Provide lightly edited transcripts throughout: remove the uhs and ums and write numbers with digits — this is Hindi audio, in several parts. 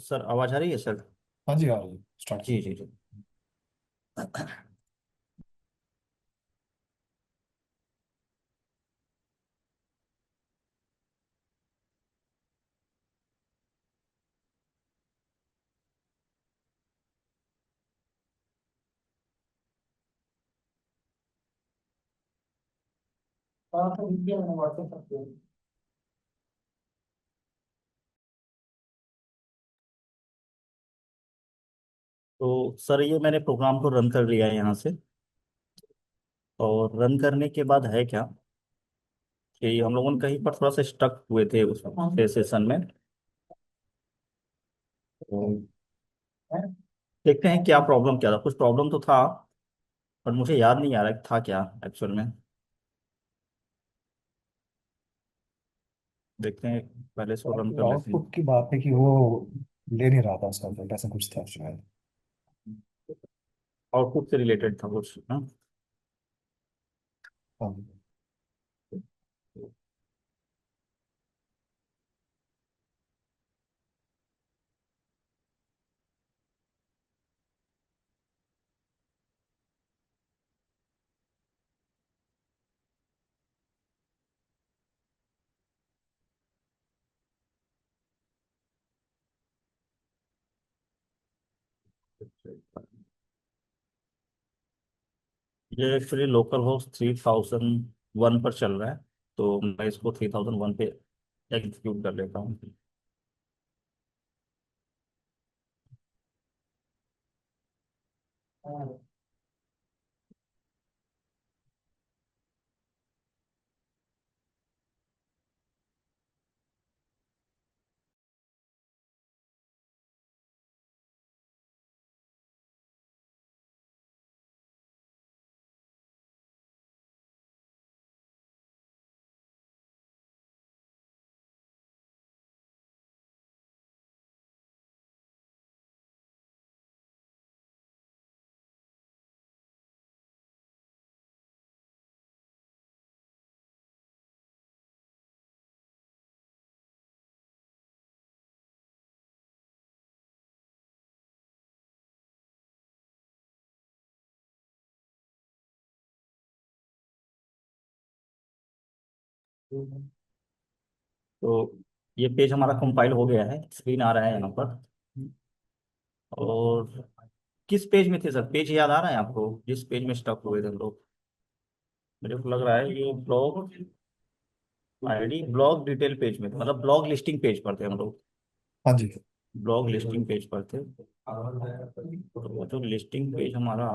सर आवाज़ आ रही है सर? हाँ जी, हाँ जी, स्टार्ट जी कीजिए। जी जी। हाँ तो देखिए, मैंने व्हाट्सएप कर दिया। तो सर ये मैंने प्रोग्राम को रन कर लिया है यहाँ से। और रन करने के बाद है क्या कि हम लोगों ने कहीं पर थोड़ा सा स्टक हुए थे उस सेशन में। तो देखते हैं क्या प्रॉब्लम क्या था। कुछ प्रॉब्लम तो था, पर मुझे याद नहीं आ रहा कि था क्या एक्चुअल में। देखते हैं, पहले इसको रन कर लेते आउटपुट हैं। की बात है कि वो ले नहीं रहा था उसका रिजल्ट, ऐसा कुछ था शायद। आउटपुट से रिलेटेड था कुछ ना। हाँ। ये एक्चुअली लोकल होस्ट 3001 पर चल रहा है। तो मैं इसको 3001 पे एग्जीक्यूट कर लेता हूँ। तो ये पेज हमारा कंपाइल हो गया है, स्क्रीन आ रहा है यहाँ पर। और किस पेज में थे सर? पेज याद आ रहा है आपको जिस पेज में स्टक हुए थे हम लोग? मुझे को लग रहा है ये blog ID blog detail page में थे, मतलब ब्लॉग लिस्टिंग पेज पर थे हम लोग। हाँ जी। ब्लॉग लिस्टिंग पेज पर थे। तो वो जो लिस्टिंग पेज हमारा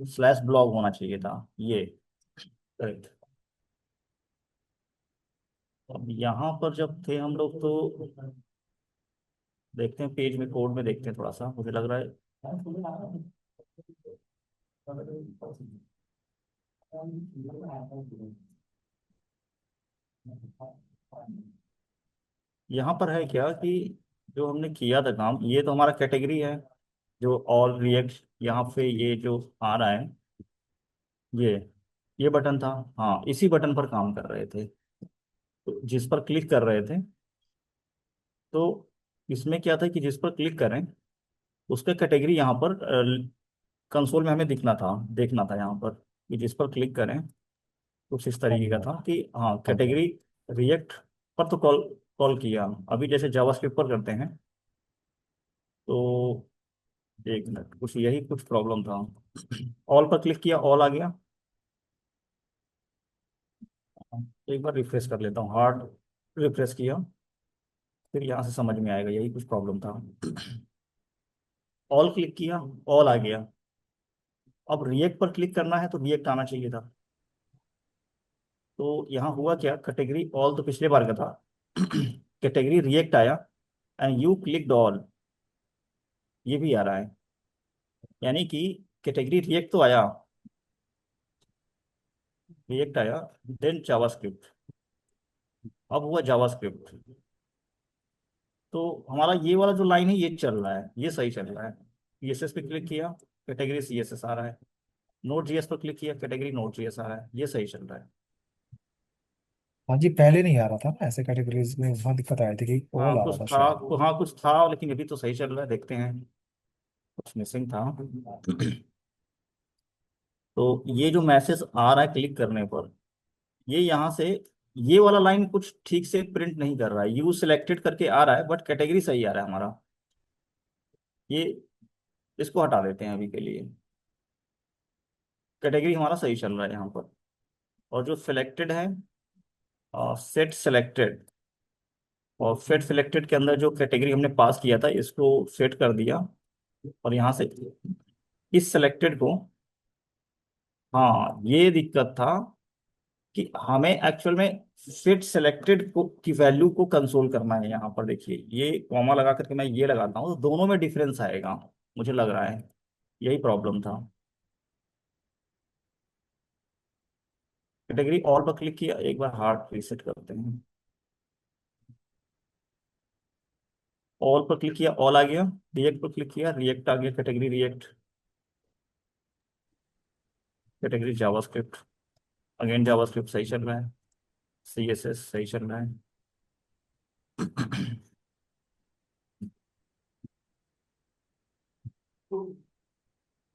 स्लैश ब्लॉग होना चाहिए था ये। करेक्ट। अब यहाँ पर जब थे हम लोग तो देखते हैं पेज में, कोड में देखते हैं थोड़ा सा। मुझे लग रहा है यहाँ पर है क्या कि जो हमने किया था काम, ये तो हमारा कैटेगरी है। जो ऑल रिएक्ट यहाँ पे ये जो आ रहा है, ये ये बटन था। हाँ, इसी बटन पर काम कर रहे थे। तो जिस पर क्लिक कर रहे थे, तो इसमें क्या था कि जिस पर क्लिक करें उसका कैटेगरी यहाँ पर कंसोल में हमें दिखना था, देखना था यहाँ पर कि जिस पर क्लिक करें कुछ इस हाँ तरीके जी, का था कि हाँ हाँ जी। कैटेगरी रिएक्ट पर तो कॉल कॉल किया। अभी जैसे जावास्क्रिप्ट पर करते हैं तो एक मिनट, कुछ यही कुछ प्रॉब्लम था। ऑल पर क्लिक किया, ऑल आ गया। एक बार रिफ्रेश कर लेता हूँ, हार्ड रिफ्रेश किया, फिर यहाँ से समझ में आएगा, यही कुछ प्रॉब्लम था। ऑल क्लिक किया, ऑल आ गया। अब रिएक्ट पर क्लिक करना है तो रिएक्ट आना चाहिए था। तो यहाँ हुआ क्या, कैटेगरी ऑल तो पिछले बार का था, कैटेगरी रिएक्ट आया एंड यू क्लिक्ड ऑल, ये भी आ रहा है। यानी कि कैटेगरी रिएक्ट तो आया, रिएक्ट आया, देन जावास्क्रिप्ट, अब हुआ जावास्क्रिप्ट। तो हमारा ये वाला जो लाइन है ये चल रहा है, ये सही चल रहा है। सीएसएस पे क्लिक किया, कैटेगरी सीएसएस आ रहा है। नोड जीएस पर क्लिक किया, कैटेगरी नोड जीएस आ रहा है, ये सही चल रहा है। हाँ जी, पहले नहीं आ रहा था ना ऐसे कैटेगरीज में, वहाँ दिक्कत आई थी कि हाँ ऑल आ रहा कुछ था था। शायद। हाँ कुछ था, लेकिन अभी तो सही चल रहा है, देखते हैं। कुछ मिसिंग था। तो ये जो मैसेज आ रहा है क्लिक करने पर, ये यहाँ से, ये वाला लाइन कुछ ठीक से प्रिंट नहीं कर रहा है। यू सिलेक्टेड करके आ रहा है, बट कैटेगरी सही आ रहा है हमारा। ये, इसको हटा देते हैं अभी के लिए। कैटेगरी हमारा सही चल रहा है यहाँ पर। और जो सिलेक्टेड है, सेट सिलेक्टेड, और सेट सिलेक्टेड के अंदर जो कैटेगरी हमने पास किया था, इसको सेट कर दिया। और यहाँ से इस सिलेक्टेड को, हाँ ये दिक्कत था कि हमें एक्चुअल में सेट सिलेक्टेड को की वैल्यू को कंसोल करना है। यहाँ पर देखिए, ये कॉमा लगा करके मैं ये लगाता हूँ तो दोनों में डिफरेंस आएगा, मुझे लग रहा है यही प्रॉब्लम था। कैटेगरी ऑल पर क्लिक किया, एक बार हार्ड रीसेट करते हैं। ऑल पर क्लिक किया, ऑल आ गया। रिएक्ट पर क्लिक किया, रिएक्ट आ गया, category react. Category JavaScript, again JavaScript सही चल रहा है। सीएसएस सही चल रहा है।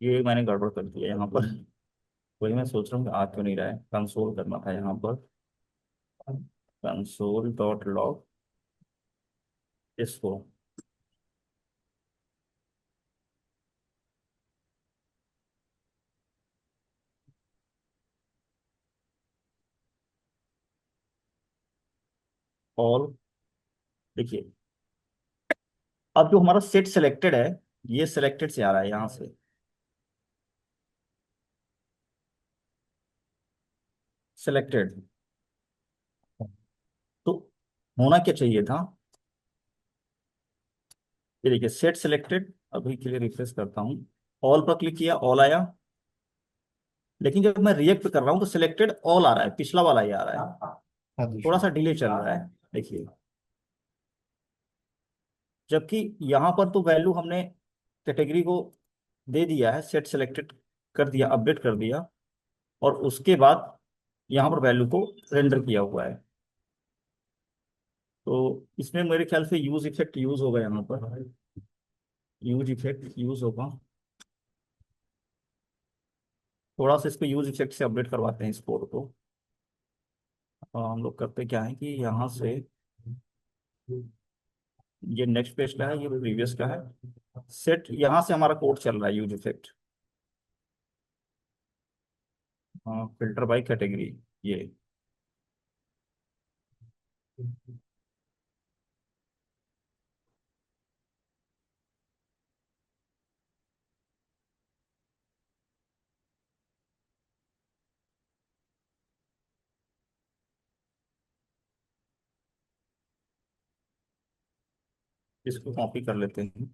ये मैंने गड़बड़ कर दिया यहाँ पर। वही मैं सोच रहा हूँ कि आ क्यों नहीं रहा है। कंसोल करना था यहाँ पर, कंसोल डॉट लॉग, इसको। और देखिए, अब जो हमारा सेट सिलेक्टेड है, ये सिलेक्टेड से आ रहा है यहाँ से। सिलेक्टेड, तो होना क्या चाहिए था। ये देखिए सेट सिलेक्टेड, अभी के लिए रिफ्रेश करता हूँ। ऑल पर क्लिक किया, ऑल आया। लेकिन जब मैं रिएक्ट पे कर रहा हूँ तो सिलेक्टेड ऑल आ रहा है, पिछला वाला ही आ रहा है। हाँ जी थोड़ा sure। सा डिले चल रहा है, देखिए। जबकि यहाँ पर तो वैल्यू हमने कैटेगरी को दे दिया है, सेट सिलेक्टेड कर दिया, अपडेट कर दिया। और उसके बाद यहाँ पर वैल्यू को रेंडर किया हुआ है। तो इसमें मेरे ख्याल से यूज इफेक्ट यूज होगा यहाँ पर। यूज इफेक्ट यूज होगा। थोड़ा सा इसको यूज इफेक्ट से अपडेट करवाते हैं इस कोड को। हम लोग करते क्या है कि यहाँ से, ये नेक्स्ट पेज का है, ये प्रीवियस का है। सेट, यहाँ से हमारा कोड चल रहा है use effect, filter by category, ये। इसको कॉपी कर लेते हैं।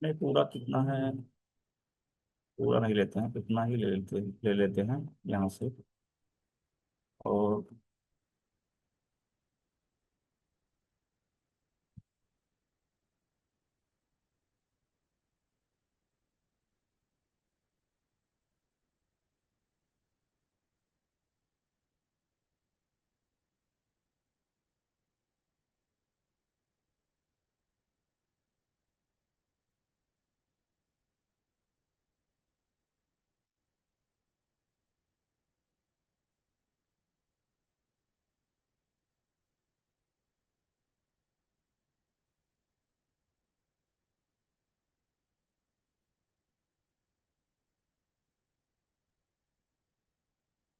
नहीं, पूरा कितना है, पूरा नहीं लेते हैं, इतना ही ले लेते हैं यहाँ से। और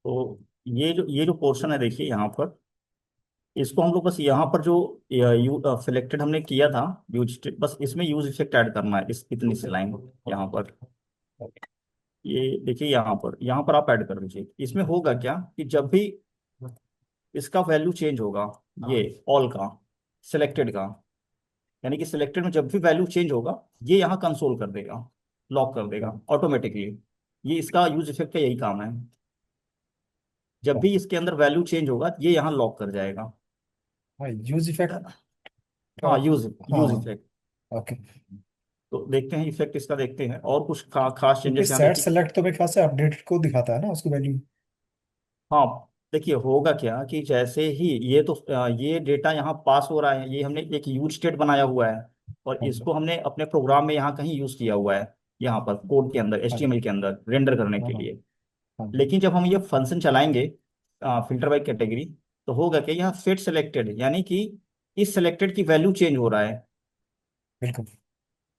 तो ये जो पोर्शन है देखिए यहाँ पर, इसको हम लोग बस यहाँ पर जो यू सिलेक्टेड हमने किया था, यूज, बस इसमें यूज इफेक्ट ऐड करना है, इस इतनी सी लाइन यहाँ पर। ये देखिए यहाँ पर आप ऐड कर दीजिए। इसमें होगा क्या कि जब भी इसका वैल्यू चेंज होगा, ये ऑल का, सिलेक्टेड का, यानी कि सिलेक्टेड में जब भी वैल्यू चेंज होगा, ये यहाँ कंसोल कर देगा, लॉक कर देगा ऑटोमेटिकली। ये इसका यूज इफेक्ट का यही काम है। जब भी इसके अंदर वैल्यू चेंज होगा, ये यहाँ लॉक कर जाएगा। हाँ यूज इफेक्ट। हाँ यूज यूज हाँ इफेक्ट। ओके। तो देखते हैं इफेक्ट इसका, देखते हैं और कुछ खास क्योंकि चेंजेस यहाँ सेट देखिए। सेलेक्ट तो मेरे ख्याल से अपडेट को दिखाता है ना उसकी वैल्यू। हाँ देखिए, होगा क्या कि जैसे ही ये तो ये डेटा यहाँ पास हो रहा है, ये हमने एक यूज स्टेट बनाया हुआ है और हाँ जी। इसको हमने अपने प्रोग्राम में यहाँ कहीं यूज किया हुआ है, यहाँ पर कोड के अंदर, हाँ जी। एचटीएमएल के अंदर रेंडर करने हाँ के हाँ। लिए। हाँ जी। लेकिन जब हम ये फंक्शन चलाएंगे फिल्टर बाय कैटेगरी, तो होगा कि यहाँ सेट सेलेक्टेड, यानी कि इस सेलेक्टेड की वैल्यू चेंज हो रहा है। बिल्कुल।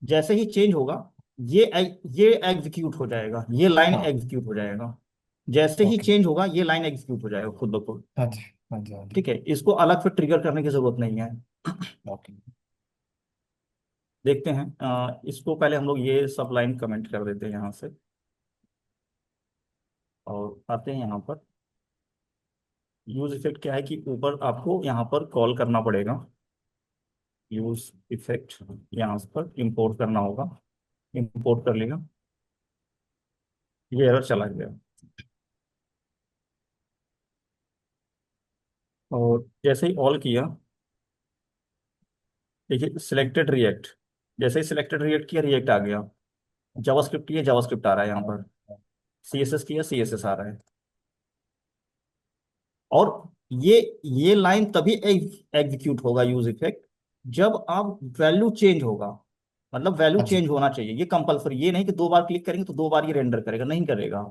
जैसे ही चेंज होगा, ये एग्जीक्यूट हो जाएगा, ये लाइन हाँ। एग्जीक्यूट हो जाएगा। जैसे ही ओके। चेंज होगा ये लाइन एग्जीक्यूट हो जाएगा खुद ब खुद। हाँ जी। हाँ जी। हाँ जी। ठीक है, इसको अलग से ट्रिगर करने की जरूरत नहीं है। ओके। देखते हैं, इसको पहले हम लोग ये सब लाइन कमेंट कर देते हैं यहाँ से, और आते हैं यहाँ पर। यूज इफेक्ट क्या है कि ऊपर आपको यहाँ पर कॉल करना पड़ेगा, यूज इफेक्ट यहाँ पर इंपोर्ट करना होगा। इंपोर्ट कर लिया, ये एरर चला गया। और जैसे ही ऑल किया, देखिए सिलेक्टेड रिएक्ट, जैसे ही सिलेक्टेड रिएक्ट किया रिएक्ट आ गया। जावास्क्रिप्ट किया जावास्क्रिप्ट आ रहा है यहाँ पर। सीएसएस किया सीएसएस आ रहा है। और ये ये लाइन तभी एग्जीक्यूट होगा यूज इफेक्ट, जब आप वैल्यू चेंज होगा। मतलब वैल्यू हाँ जी। चेंज होना चाहिए, ये कंपलसरी, ये नहीं कि दो बार क्लिक करेंगे तो दो बार ये रेंडर करेगा, नहीं करेगा।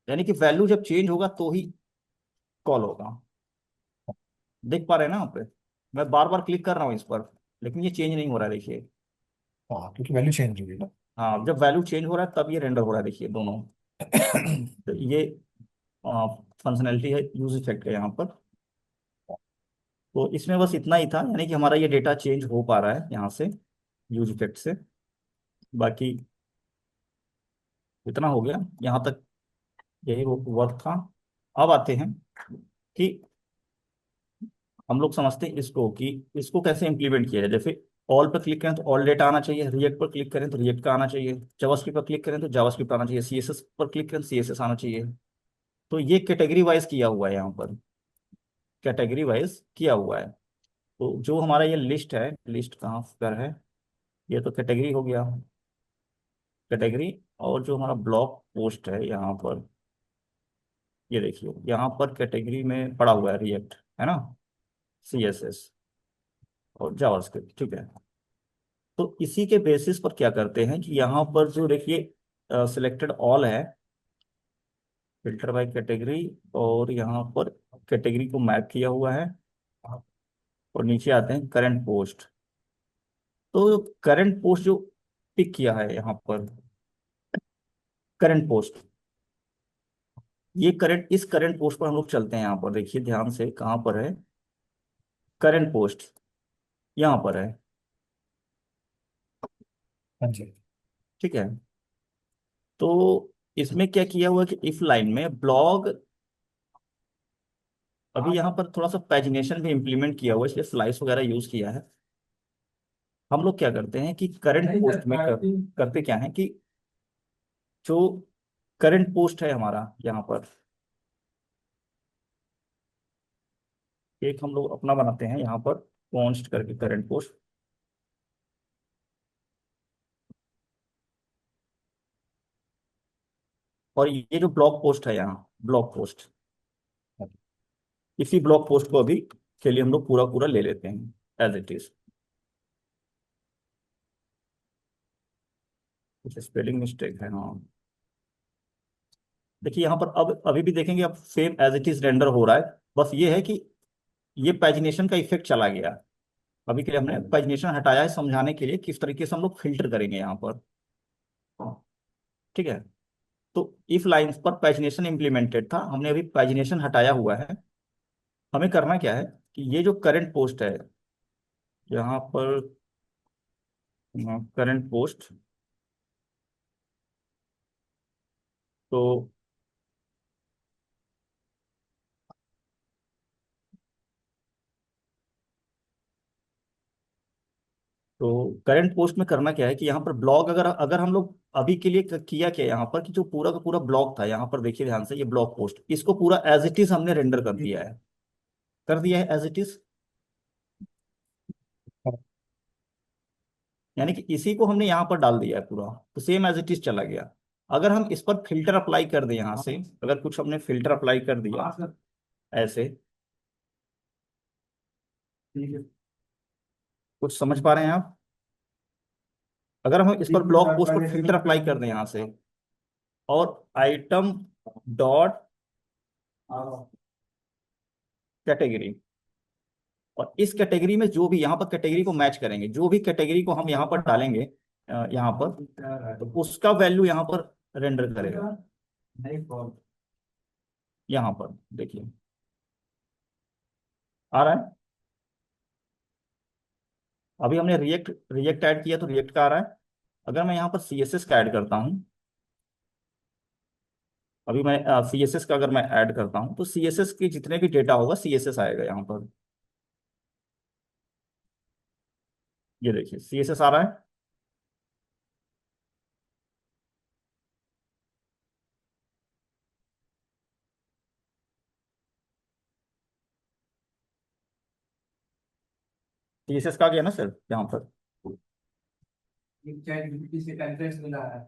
यानी कि वैल्यू जब चेंज होगा तो ही कॉल होगा। देख पा रहे हैं ना आप? मैं बार बार क्लिक कर रहा हूँ इस पर, लेकिन ये चेंज नहीं हो रहा है, देखिए। हाँ, क्योंकि वैल्यू चेंज हुई ना। हाँ, जब वैल्यू चेंज हो रहा है तब ये रेंडर हो रहा है, देखिए दोनों। तो ये फंक्शनैलिटी है यूज इफेक्ट का यहाँ पर। तो इसमें बस इतना ही था, यानी कि हमारा ये डेटा चेंज हो पा रहा है यहाँ से यूज इफेक्ट से। बाकी इतना हो गया यहाँ तक, यही वर्क था। अब आते हैं कि हम लोग समझते हैं इसको कि इसको कैसे इम्प्लीमेंट किया जाए। जैसे ऑल पर क्लिक करें तो ऑल डेटा आना चाहिए, रिएक्ट पर क्लिक करें तो रिएक्ट का आना चाहिए, जावास्क्रिप्ट पर क्लिक करें तो जावास्क्रिप्ट आना चाहिए, सीएसएस पर क्लिक करें तो सीएसएस आना चाहिए। तो ये कैटेगरी वाइज किया हुआ है यहाँ पर, कैटेगरी वाइज किया हुआ है। तो जो हमारा ये लिस्ट है, लिस्ट कहाँ पर है, ये तो कैटेगरी हो गया, कैटेगरी। और जो हमारा ब्लॉक पोस्ट है यहाँ पर, ये देखिए यहाँ पर कैटेगरी में पड़ा हुआ है रिएक्ट, है ना, सीएसएस और जावास्क्रिप्ट। ठीक है, तो इसी के बेसिस पर क्या करते हैं कि यहाँ पर जो देखिए सिलेक्टेड ऑल है, फिल्टर बाय कैटेगरी, और यहाँ पर कैटेगरी को मैप किया हुआ है, और नीचे आते हैं करंट पोस्ट। तो करंट पोस्ट जो पिक किया है यहाँ पर, करंट पोस्ट, ये करंट, इस करंट पोस्ट पर हम लोग चलते हैं। यहाँ पर देखिए ध्यान से, कहाँ पर है करंट पोस्ट, यहाँ पर है। हाँ जी। ठीक है, तो इसमें क्या किया हुआ है कि इफ लाइन में ब्लॉग, अभी यहाँ पर थोड़ा सा पैजिनेशन भी इंप्लीमेंट किया हुआ है, इसलिए स्लाइस वगैरह यूज किया है। हम लोग क्या करते हैं कि करंट पोस्ट में करते क्या है कि जो करंट पोस्ट है हमारा यहाँ पर, एक हम लोग अपना बनाते हैं यहाँ पर, कॉन्स्ट करके करंट पोस्ट। और ये जो ब्लॉग पोस्ट है यहाँ, ब्लॉग पोस्ट, इसी ब्लॉग पोस्ट को अभी के लिए हम लोग पूरा पूरा ले लेते हैं एज इट इज। कुछ स्पेलिंग मिस्टेक है, हाँ। देखिए यहाँ पर अब अभी भी देखेंगे, अब same as it is render हो रहा है। बस ये है कि ये पैजिनेशन का इफेक्ट चला गया। अभी के लिए हमने पैजिनेशन हटाया है, समझाने के लिए किस तरीके से हम लोग फिल्टर करेंगे यहाँ पर। ठीक है, तो इफ लाइंस पर पैजिनेशन इंप्लीमेंटेड था, हमने अभी पैजिनेशन हटाया हुआ है। हमें करना क्या है कि ये जो करंट पोस्ट है यहाँ पर, करंट पोस्ट, तो करंट पोस्ट में करना क्या है कि यहाँ पर ब्लॉग, अगर अगर हम लोग अभी के लिए किया क्या यहाँ पर कि जो पूरा का पूरा ब्लॉक था यहाँ पर, देखिए ध्यान से, ये ब्लॉक पोस्ट, इसको पूरा एज इट इज हमने रेंडर कर दिया है, कर दिया है एज इट इज। यानी कि इसी को हमने यहाँ पर डाल दिया है पूरा, तो सेम एज इट इज चला गया। अगर हम इस पर फिल्टर अप्लाई कर दें यहाँ से, अगर कुछ हमने फिल्टर अप्लाई कर दिया ऐसे, कुछ समझ पा रहे हैं आप? अगर हम इस पर ब्लॉक पोस्ट पर फिल्टर अप्लाई कर दें यहाँ से, और आइटम डॉट कैटेगरी, और इस कैटेगरी में जो भी यहाँ पर कैटेगरी को मैच करेंगे, जो भी कैटेगरी को हम यहाँ पर डालेंगे यहाँ पर, तो उसका वैल्यू यहाँ पर रेंडर करेगा। यहाँ पर देखिए आ रहा है। अभी हमने रिएक्ट रिएक्ट ऐड किया तो रिएक्ट का आ रहा है। अगर मैं यहाँ पर सीएसएस का ऐड करता हूँ, अभी मैं सीएसएस का अगर मैं ऐड करता हूँ, तो सीएसएस के जितने भी डेटा होगा सीएसएस आएगा यहाँ पर। ये देखिए सीएसएस आ रहा है। सीएसएस का आ गया ना सर यहाँ पर। चैट जीपीटी से कॉन्फ्रेंस मिला है,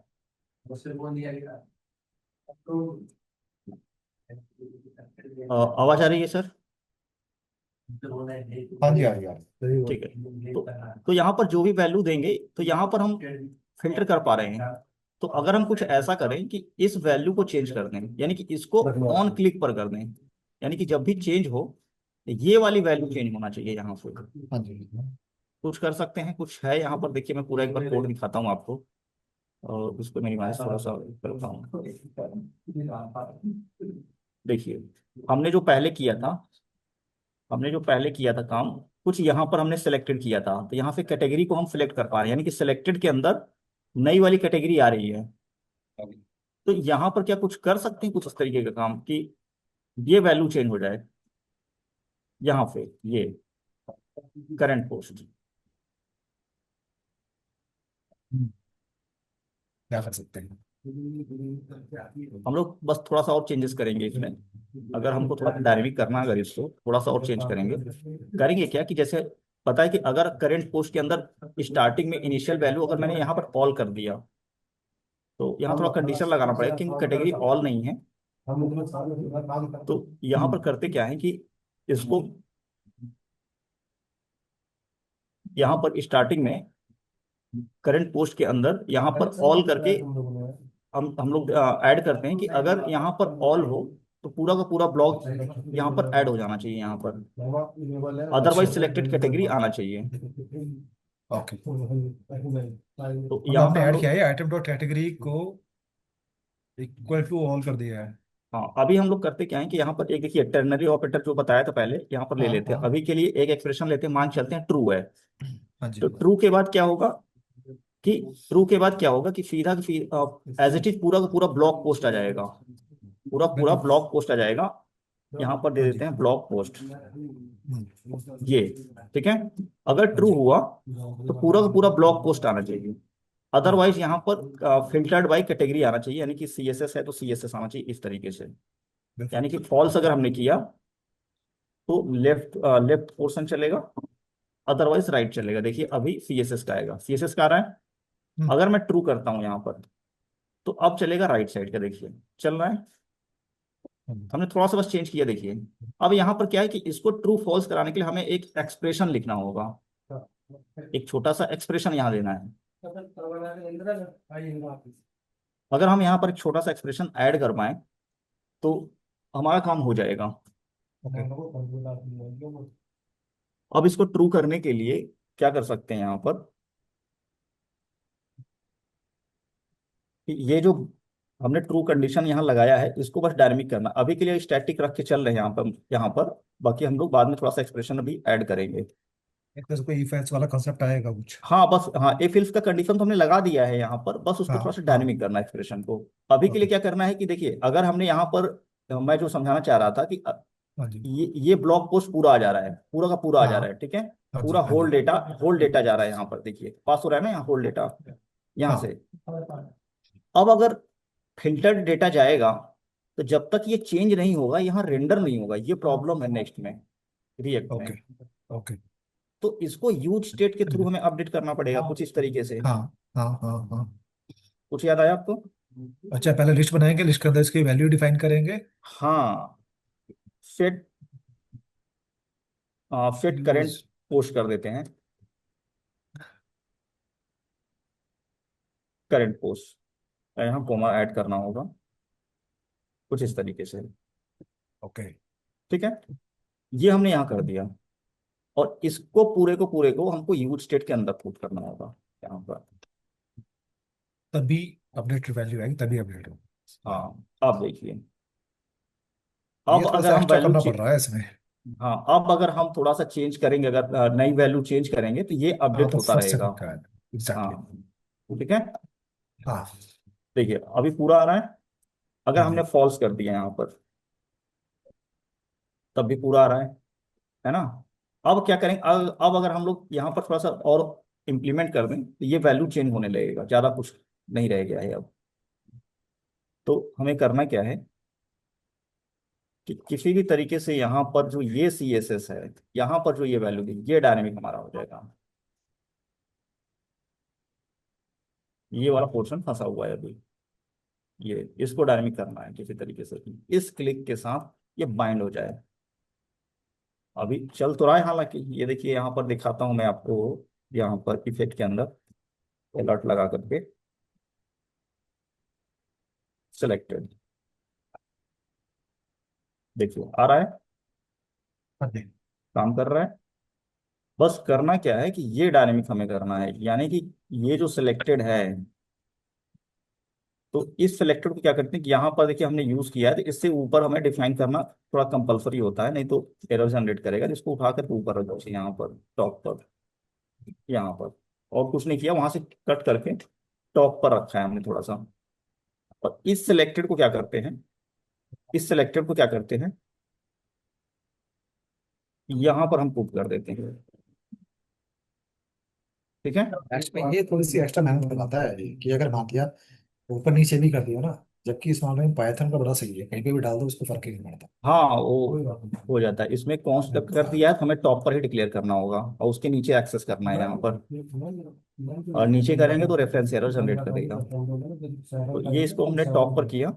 उससे बोल दिया गया तो। आवाज आ रही है सर? हाँ जी, हाँ जी, हाँ जी। ठीक है। तो यहाँ पर जो भी वैल्यू देंगे, तो यहाँ पर हम फिल्टर कर पा रहे हैं। तो अगर हम कुछ ऐसा करें कि इस वैल्यू को चेंज कर दें, यानी कि इसको ऑन क्लिक पर कर दें, यानी कि जब भी चेंज हो, ये वाली वैल्यू चेंज होना चाहिए यहाँ से। हाँ जी। कुछ कर सकते हैं, कुछ है यहाँ पर, देखिए मैं पूरा एक बार कोड दिखाता हूँ आपको, और उसको मेरी माइनस थोड़ा सा करता हूँ। देखिए हमने जो पहले किया था, हमने जो पहले किया था काम, कुछ यहाँ पर हमने सेलेक्टेड किया था, तो यहाँ से कैटेगरी को हम सिलेक्ट कर पा रहे हैं, यानी कि सिलेक्टेड के अंदर नई वाली कैटेगरी आ रही है। तो यहाँ पर क्या कुछ कर सकते हैं, कुछ इस तरीके का काम कि ये वैल्यू चेंज हो जाए यहाँ पे, ये करंट पोस्ट। क्या कर सकते हैं? हम लोग बस थोड़ा सा और चेंजेस करेंगे इसमें। अगर हमको थोड़ा डायनेमिक करना है, अगर इसको थोड़ा सा और चेंज करेंगे, करेंगे क्या कि जैसे पता है कि अगर करंट पोस्ट के अंदर स्टार्टिंग में इनिशियल वैल्यू अगर मैंने यहाँ पर ऑल कर दिया, तो यहाँ थोड़ा कंडीशन लगाना पड़ेगा कि कैटेगरी ऑल नहीं है। तो यहाँ पर करते क्या है कि इसको यहाँ पर स्टार्टिंग में करंट पोस्ट के अंदर यहाँ पर ऑल करके हम लोग ऐड करते हैं कि अगर यहाँ पर ऑल हो, तो पूरा का पूरा ब्लॉक यहाँ पर ऐड हो जाना चाहिए यहाँ पर, अदरवाइज सिलेक्टेड कैटेगरी आना चाहिए। ओके, तो मतलब यहाँ हमने पर हम ऐड किया लोग, है आइटम डॉट कैटेगरी को इक्वल टू ऑल कर दिया है। हाँ अभी हम लोग करते क्या है कि यहाँ पर एक देखिए टर्नरी ऑपरेटर जो बताया था पहले, यहाँ पर ले हाँ लेते हैं, हाँ। अभी के लिए एक एक्सप्रेशन लेते हैं, मान चलते हैं ट्रू है। हाँ जी। तो ट्रू के बाद क्या होगा कि ट्रू के बाद क्या होगा कि सीधा एज इट इज पूरा का पूरा ब्लॉक पोस्ट आ जाएगा, पूरा पूरा बिल्कुल। ब्लॉक पोस्ट आ जाएगा। यहाँ पर दे हाँ देते जी। हैं ब्लॉक पोस्ट, हम्म। ये ठीक है। अगर हाँ ट्रू जी। हुआ, तो पूरा का पूरा ब्लॉक पोस्ट आना चाहिए। हाँ। अदरवाइज यहाँ पर फिल्टर्ड बाई कैटेगरी आना चाहिए, यानी कि सीएसएस है तो सीएसएस आना चाहिए इस तरीके से। बिल्कुल। यानी कि फॉल्स अगर हमने किया, तो लेफ्ट लेफ्ट पोर्शन चलेगा, अदरवाइज राइट चलेगा। देखिए अभी सीएसएस का आएगा, सीएसएस का आ रहा है। हम्म। अगर मैं ट्रू करता हूँ यहाँ पर, तो अब चलेगा राइट साइड का, देखिए चल रहा है। हाँ जी। हमने थोड़ा सा बस चेंज किया, देखिए। अब यहाँ पर क्या है कि इसको ट्रू फॉल्स कराने के लिए हमें एक एक्सप्रेशन लिखना होगा, एक छोटा सा एक्सप्रेशन यहाँ देना है। अगर हम यहाँ पर एक छोटा सा एक्सप्रेशन ऐड कर पाए, तो हमारा काम हो जाएगा। ओके। अब इसको ट्रू करने के लिए क्या कर सकते हैं यहाँ पर कि ये जो हमने ट्रू कंडीशन यहाँ लगाया है, इसको बस डायनेमिक करना, अभी के लिए स्टैटिक रख के चल रहे हैं यहाँ पर। बाकी हम लोग बाद में थोड़ा सा एक्सप्रेशन अभी ऐड करेंगे। एक तरह से कोई इफ एल्स वाला कॉन्सेप्ट आएगा कुछ। हाँ बस, हाँ इफ इल्स का कंडीशन तो हमने लगा दिया है यहाँ पर, बस उसको हाँ थोड़ा सा हाँ। डायनेमिक करना है एक्सप्रेशन को। अभी के लिए ओके। क्या करना है कि देखिए अगर हमने यहाँ पर मैं जो समझाना चाह रहा था कि हाँ जी। ये ब्लॉक पोस्ट पूरा आ जा रहा है, पूरा का पूरा आ जा हाँ। रहा है, ठीक है। हाँ पूरा जी। हाँ जी। होल डेटा जा रहा है यहाँ पर, देखिए पास हो रहा है ना यहाँ होल डेटा, यहाँ हाँ। से। अब अगर फिल्टर्ड डेटा जाएगा, तो जब तक ये चेंज नहीं होगा यहाँ रेंडर नहीं होगा, ये प्रॉब्लम है नेक्स्ट में, रिएक्ट में। ओके। ओके। तो इसको यूज स्टेट के थ्रू हमें अपडेट करना पड़ेगा कुछ इस तरीके से। हाँ हाँ हाँ हाँ। कुछ याद आया आपको? अच्छा, पहले लिस्ट बनाएंगे, लिस्ट के अंदर इसकी वैल्यू डिफाइन करेंगे। हाँ, set set use. Current post कर देते हैं, करंट पोस्ट, यहाँ कोमा ऐड करना होगा कुछ इस तरीके से। ओके। ठीक है, ये हमने यहाँ कर दिया। और इसको पूरे को हमको यूज स्टेट के अंदर पुट करना होगा यहाँ पर। तभी अपडेट वैल्यू आएगी, तभी अपडेट हो। हाँ, आप देखिए, ये अब थोड़ा अगर सा हम एक्स्ट्रा वैल्यू, करना पड़ रहा है इसमें। हाँ अब अगर हम थोड़ा सा चेंज करेंगे, अगर नई वैल्यू चेंज करेंगे तो ये हाँ, अपडेट तो होता फर्स्ट रहेगा। सेकंड का है। एग्जैक्टली। हाँ, ठीक है। हाँ देखिए अभी पूरा आ रहा है, अगर हाँ हमने जी। फॉल्स कर दिया यहाँ पर तब भी पूरा आ रहा है ना। अब क्या करेंगे, अब अगर हम लोग यहाँ पर थोड़ा सा और इम्प्लीमेंट कर दें तो ये वैल्यू चेंज होने लगेगा, ज़्यादा कुछ नहीं रह गया है अब। तो हमें करना क्या है कि किसी भी तरीके से यहाँ पर जो ये सी एस एस है, यहाँ पर जो ये वैल्यू दी, ये डायनेमिक हमारा हो जाएगा। ये वाला पोर्शन फंसा हुआ है अभी, ये इसको डायनेमिक करना है किसी तरीके से, इस क्लिक के साथ ये बाइंड हो जाए। अभी चल तो रहा है हालांकि, ये देखिए यहाँ पर दिखाता हूँ मैं आपको, यहाँ पर इफेक्ट के अंदर अलर्ट लगा करके, सिलेक्टेड, देखिए आ रहा है, हाँ जी। काम कर रहा है। बस करना क्या है कि ये डायनेमिक हमें करना है, यानी कि ये जो सिलेक्टेड है, तो इस सिलेक्टेड को क्या करते हैं कि यहाँ पर देखिए हमने यूज किया है, तो इससे ऊपर हमें डिफाइन करना थोड़ा कंपलसरी होता है, नहीं तो एरर जनरेट करेगा। जिसको उठा करके ऊपर रख दो यहाँ पर टॉप पर, यहाँ पर, और कुछ नहीं किया, वहां से कट करके टॉप पर रखा है हमने थोड़ा सा। और इस सिलेक्टेड को क्या करते हैं, इस सिलेक्टेड को क्या करते हैं, यहाँ पर हम पुट कर देते हैं। ठीक है। इसमें ये थोड़ी सी एक्स्ट्रा मेहनत लगाता है कि अगर मान दिया ऊपर नीचे भी कर दिया ना, जबकि इस मामले में पाइथन का बड़ा सही है, कहीं पे भी डाल दो उसको फर्क ही नहीं पड़ता। हाँ, वो कोई बात हो जाता है। इसमें कॉन्स्ट कर दिया है तो हमें टॉप पर ही डिक्लेयर करना होगा और उसके नीचे एक्सेस करना है यहाँ पर। और नीचे करेंगे तो रेफरेंस एरर जनरेट करेगा। तो ये इसको हमने टॉप पर किया,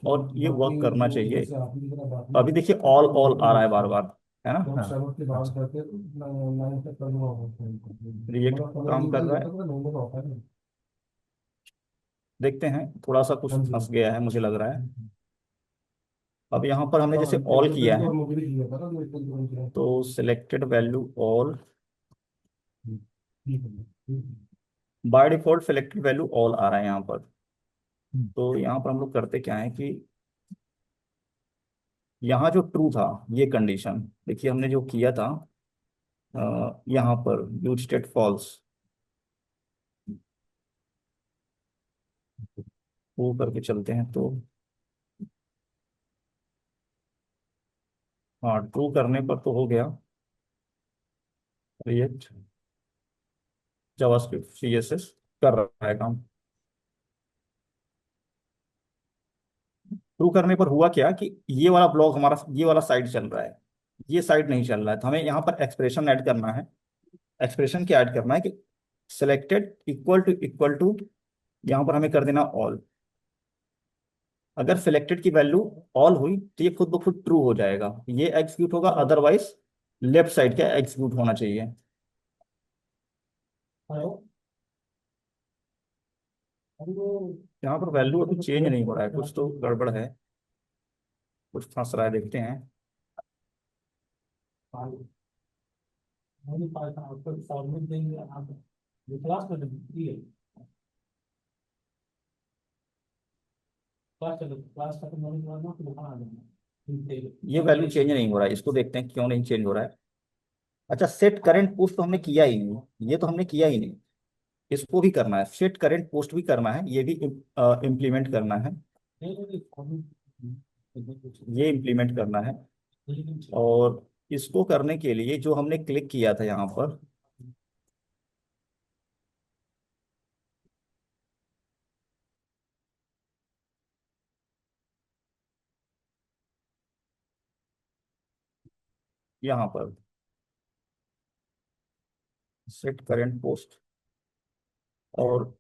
और ये वर्क करना चाहिए। अभी देखिए ऑल आ रहा है बार बार, है ना। नहीं। हाँ अच्छा। रिएक्ट काम कर रहा है, देखते हैं, थोड़ा सा कुछ फंस गया है मुझे लग रहा है। अब यहाँ पर हमने जैसे ऑल किया है, तो selected value all, by default selected value all आ रहा है यहाँ पर। तो यहाँ पर हम लोग करते क्या है कि यहाँ जो ट्रू था, ये कंडीशन देखिए हमने जो किया था, यहाँ पर यूज स्टेट फॉल्स, वो करके चलते हैं तो, हाँ ट्रू करने पर तो हो गया। रिएक्ट जावास्क्रिप्ट सीएसएस कर रहा है काम। ट्रू करने पर हुआ क्या कि ये वाला ब्लॉक हमारा, ये वाला साइड चल रहा है, ये साइड नहीं चल रहा है। तो हमें यहाँ पर एक्सप्रेशन ऐड करना है। एक्सप्रेशन क्या ऐड करना है कि सिलेक्टेड इक्वल टू, यहाँ पर हमें कर देना ऑल। अगर सिलेक्टेड की वैल्यू ऑल हुई तो ये खुद ब खुद ट्रू हो जाएगा, ये एग्जीक्यूट होगा, अदरवाइज लेफ्ट साइड का एग्जीक्यूट होना चाहिए। यहाँ पर वैल्यू अभी चेंज नहीं हो रहा है, कुछ तो गड़बड़ है, कुछ फंस रहा है, देखते हैं। ये वैल्यू चेंज नहीं हो रहा है, इसको देखते हैं क्यों नहीं चेंज हो रहा है। अच्छा, सेट करंट पोस्ट तो हमने किया ही नहीं, ये तो हमने किया ही नहीं। इसको भी करना है, सेट करंट पोस्ट भी करना है, ये भी इम्प्लीमेंट करना है, ये इम्प्लीमेंट करना है। और इसको करने के लिए जो हमने क्लिक किया था यहाँ पर, यहाँ पर सेट करेंट पोस्ट, और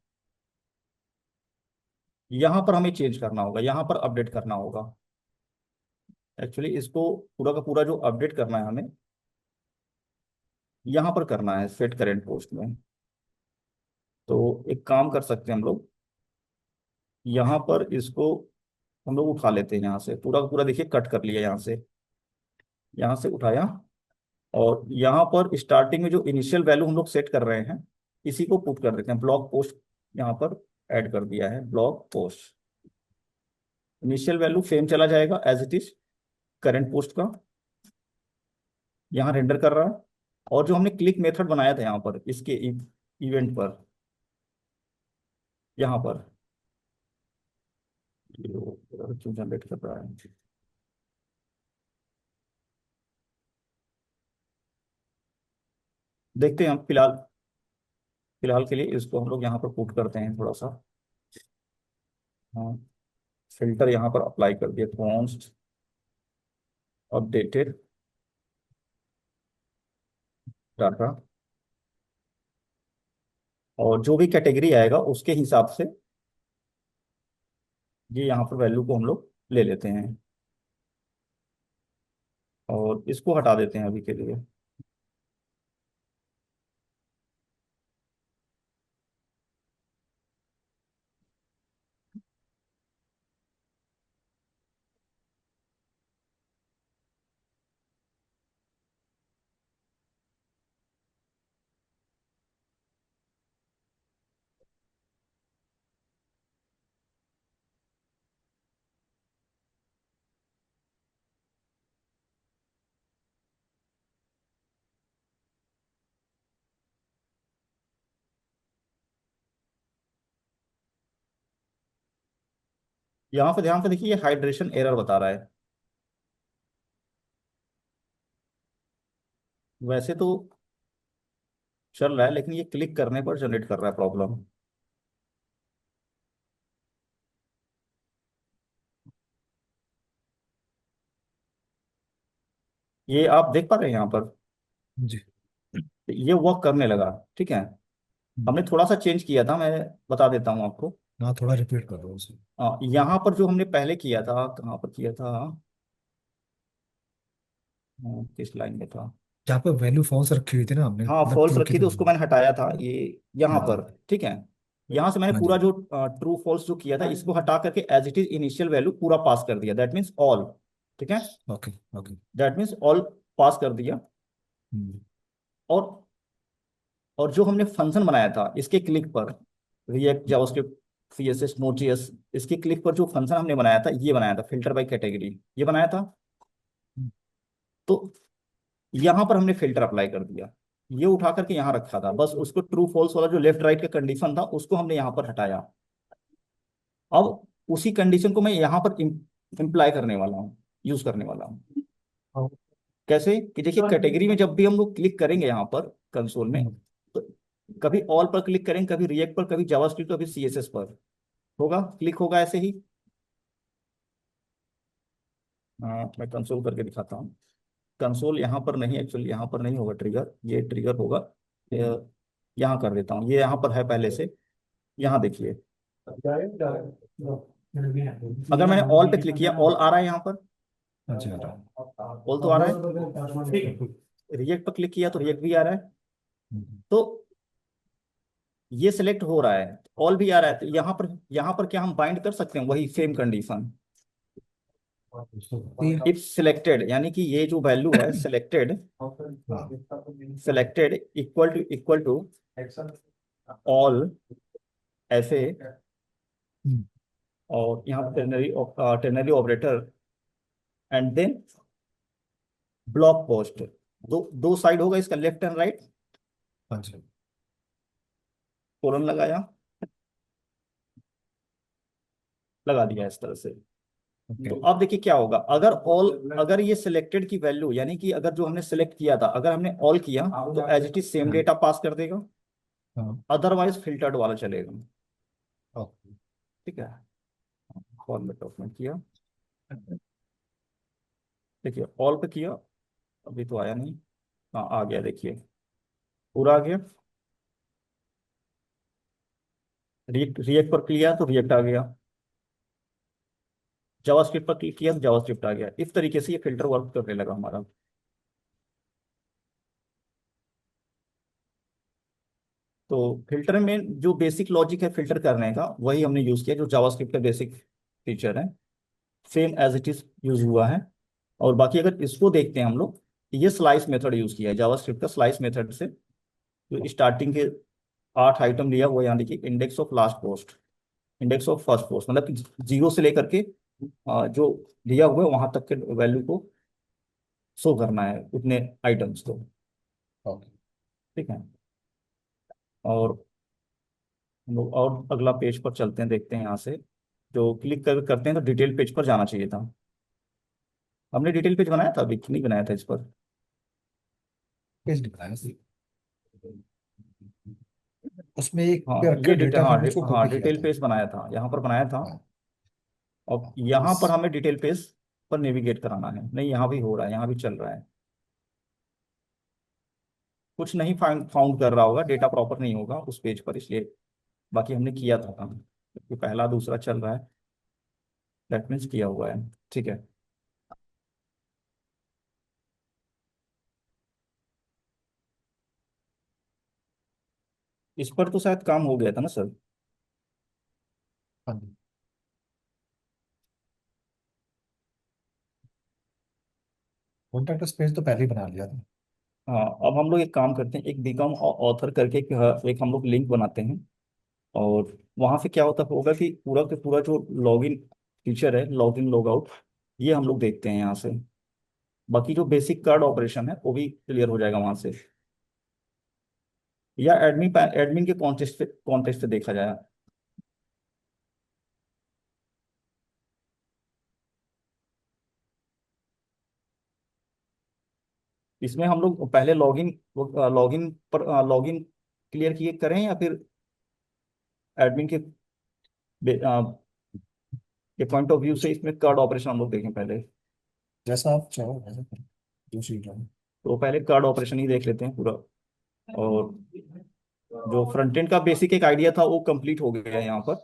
यहाँ पर हमें चेंज करना होगा, यहाँ पर अपडेट करना होगा। एक्चुअली इसको पूरा का पूरा जो अपडेट करना है हमें, यहाँ पर करना है सेट करेंट पोस्ट में। तो एक काम कर सकते हैं हम लोग, यहाँ पर इसको हम लोग उठा लेते हैं, यहाँ से पूरा का पूरा देखिए कट कर लिया, यहाँ से उठाया, और यहाँ पर स्टार्टिंग में जो इनिशियल वैल्यू हम लोग सेट कर रहे हैं, इसी को पुट कर देते हैं, ब्लॉक पोस्ट यहाँ पर ऐड कर दिया है, block post. Initial value same चला जाएगा as it is current post का, यहाँ रेंडर कर रहा है। और जो हमने क्लिक मेथड बनाया था यहाँ पर इसके इवेंट पर, यहाँ पर क्यों जनरेट कर रहा है, देखते हैं हम। फिलहाल फिलहाल के लिए इसको हम लोग यहाँ पर पुट करते हैं थोड़ा सा। हाँ, फिल्टर यहाँ पर अप्लाई कर दिया, कॉन्स्ट अपडेटेड डाटा, और जो भी कैटेगरी आएगा उसके हिसाब से ये यहाँ पर वैल्यू को हम लोग ले लेते हैं, और इसको हटा देते हैं अभी के लिए। यहाँ पे ध्यान से देखिए, ये हाइड्रेशन एरर बता रहा है। वैसे तो चल रहा है, लेकिन ये क्लिक करने पर जनरेट कर रहा है प्रॉब्लम। ये आप देख पा रहे हैं यहाँ पर, जी। ये वर्क करने लगा, ठीक है। हमने थोड़ा सा चेंज किया था, मैं बता देता हूँ आपको। हाँ, थोड़ा रिपीट कर दो उसे। यहाँ पर जो हमने पहले किया था, कहाँ पर किया था, किस लाइन में था, जहाँ पे वैल्यू फॉल्स रखी हुई थी ना हमने, हाँ मतलब फॉल्स ट्रू की रखी थी, उसको वैल्यू। मैंने हटाया था, ये यहाँ पर, हाँ। ठीक है। यहाँ से मैंने हाँ पूरा जी। जो ट्रू फॉल्स जो किया था, इसको हटा करके as it is initial value पूरा पास कर दिया, दैट मीन्स ऑल, ठीक है। Okay. Okay. That means all pass कर दिया। हम्म। और जो हमने फंक्शन बनाया था इसके क्लिक पर, रिएक्ट जावास्क्रिप्ट सीएसएस नोड.जेएस, इसके क्लिक पर जो फंक्शन हमने बनाया था, ये बनाया था फिल्टर बाय कैटेगरी, ये बनाया था। तो यहां पर हमने फिल्टर अप्लाई कर दिया, ये उठा करके यहां रखा था, बस उसको ट्रू फॉल्स वाला जो लेफ्ट राइट का कंडीशन था उसको हमने यहां पर हटाया। अब उसी कंडीशन को मैं यहां पर इम्प्लाई करने वाला हूँ, यूज करने वाला हूँ। कैसे कि देखिए, कैटेगरी में जब भी हम लोग क्लिक करेंगे यहाँ पर कंसोल में, हम्म। तो कभी ऑल पर क्लिक करेंगे, कभी रिएक्ट पर, कभी जावास्क्रिप्ट, कभी सीएसएस पर होगा, क्लिक होगा ऐसे ही। मैं कंसोल करके दिखाता हूँ। कंसोल यहाँ पर नहीं, एक्चुअली यहाँ पर नहीं होगा ट्रिगर, ये ट्रिगर होगा यहाँ कर देता हूँ, ये यहाँ पर है पहले से। यहाँ देखिए, अगर मैंने ऑल पे क्लिक किया, ऑल आ रहा है यहाँ पर, हाँ जी, आ रहा है। ऑल तो आ रहा है। रिएक्ट पर क्लिक किया तो रिएक्ट भी आ रहा है। हम्म। तो ये सिलेक्ट हो रहा है, ऑल भी आ रहा है, तो यहाँ पर क्या हम बाइंड कर सकते हैं वही सेम कंडीशन, इफ सिलेक्टेड, यानी कि ये जो वैल्यू है सिलेक्टेड, हाँ। सिलेक्टेड इक्वल टू ऑल, ऐसे। हम्म। और यहाँ पर ternary operator, and then block post, दो साइड होगा इसका, लेफ्ट एंड राइट, हाँ जी। कोलन लगाया, लगा दिया इस तरह से। ओके। तो अब देखिए क्या होगा, अगर ये सिलेक्टेड की वैल्यू, यानी कि अगर जो हमने सिलेक्ट किया था, अगर हमने ऑल किया तो एज इट इज सेम हाँ। डेटा पास कर देगा, हाँ। अदरवाइज फिल्टर्ड वाला चलेगा, ओके। ठीक है। फॉर्मेट डॉक्यूमेंट किया, देखिए ऑल पे किया, अभी तो आया नहीं, हाँ आ गया, देखिए पूरा आ गया। रिएक्ट रिएक्ट पर किया तो रिएक्ट आ गया, जावास्क्रिप्ट पर क्लिक किया तो जावास्क्रिप्ट आ गया। इस तरीके से ये फिल्टर वर्क करने लगा हमारा। तो फिल्टर में जो बेसिक लॉजिक है फिल्टर करने का, वही हमने यूज किया जो जावास्क्रिप्ट का बेसिक फीचर है, same as it is use हुआ है। और बाकी अगर इसको देखते हैं हम लोग, ये स्लाइस मेथड यूज किया है जावास्क्रिप्ट का। स्लाइस मेथड से जो स्टार्टिंग के 8 आइटम लिया, वो यहाँ देखिए, index of last post, index of first post, मतलब कि जीरो से लेकर के जो दिया हुआ है वहां तक के वैल्यू को शो करना है, उतने आइटम्स को। ओके। ठीक है। और हम लोग और अगला पेज पर चलते हैं, देखते हैं यहाँ से। जो क्लिक करते हैं तो डिटेल पेज पर जाना चाहिए था। हमने डिटेल पेज बनाया था अभी कि नहीं बनाया था इस पर? पेज दिखाया सी, उसमें एक हाँ, पे रखा ये डिटेल, डेटा फिर हाँ उसको हाँ, कॉपी किया डिटेल था। पेज बनाया था, यहाँ पर बनाया था। हाँ। और यहाँ पर इस हमें डिटेल पेज पर नेविगेट कराना है। नहीं, यहाँ भी हो रहा है, यहाँ भी चल रहा है। कुछ नहीं फाउंड फाउंड कर रहा होगा, डेटा प्रॉपर नहीं होगा उस पेज पर, इसलिए। बाकी हमने किया था काम, क्योंकि पहला दूसरा चल रहा है, दैट मीन्स किया हुआ है। ठीक है। इस पर तो शायद काम हो गया था ना सर? हाँ जी, कॉन्टैक्ट उस पेज तो पहले ही बना लिया था। हाँ, अब हम लोग एक काम करते हैं, एक बिकम ऑथर करके एक हम लोग लिंक बनाते हैं। और वहां से क्या होता होगा कि पूरा के पूरा जो लॉगिन फीचर है, लॉगिन लॉग आउट, ये हम लोग देखते हैं यहाँ से। बाकी जो बेसिक कार्ड ऑपरेशन है वो भी क्लियर हो जाएगा वहां से। या एडमिन के कॉन्टेक्स्ट से देखा जाए। इसमें हम लोग पहले लॉगिन पर लॉगिन क्लियर किए करें, या फिर एडमिन के पॉइंट ऑफ व्यू से इसमें कार्ड ऑपरेशन हम लोग देखें पहले? जैसा आप चाहो वैसा करो, जो सीख रहा हूँ। तो पहले कार्ड ऑपरेशन ही देख लेते हैं पूरा। और जो फ्रंट एंड का बेसिक एक आइडिया था वो कंप्लीट हो गया है यहाँ पर।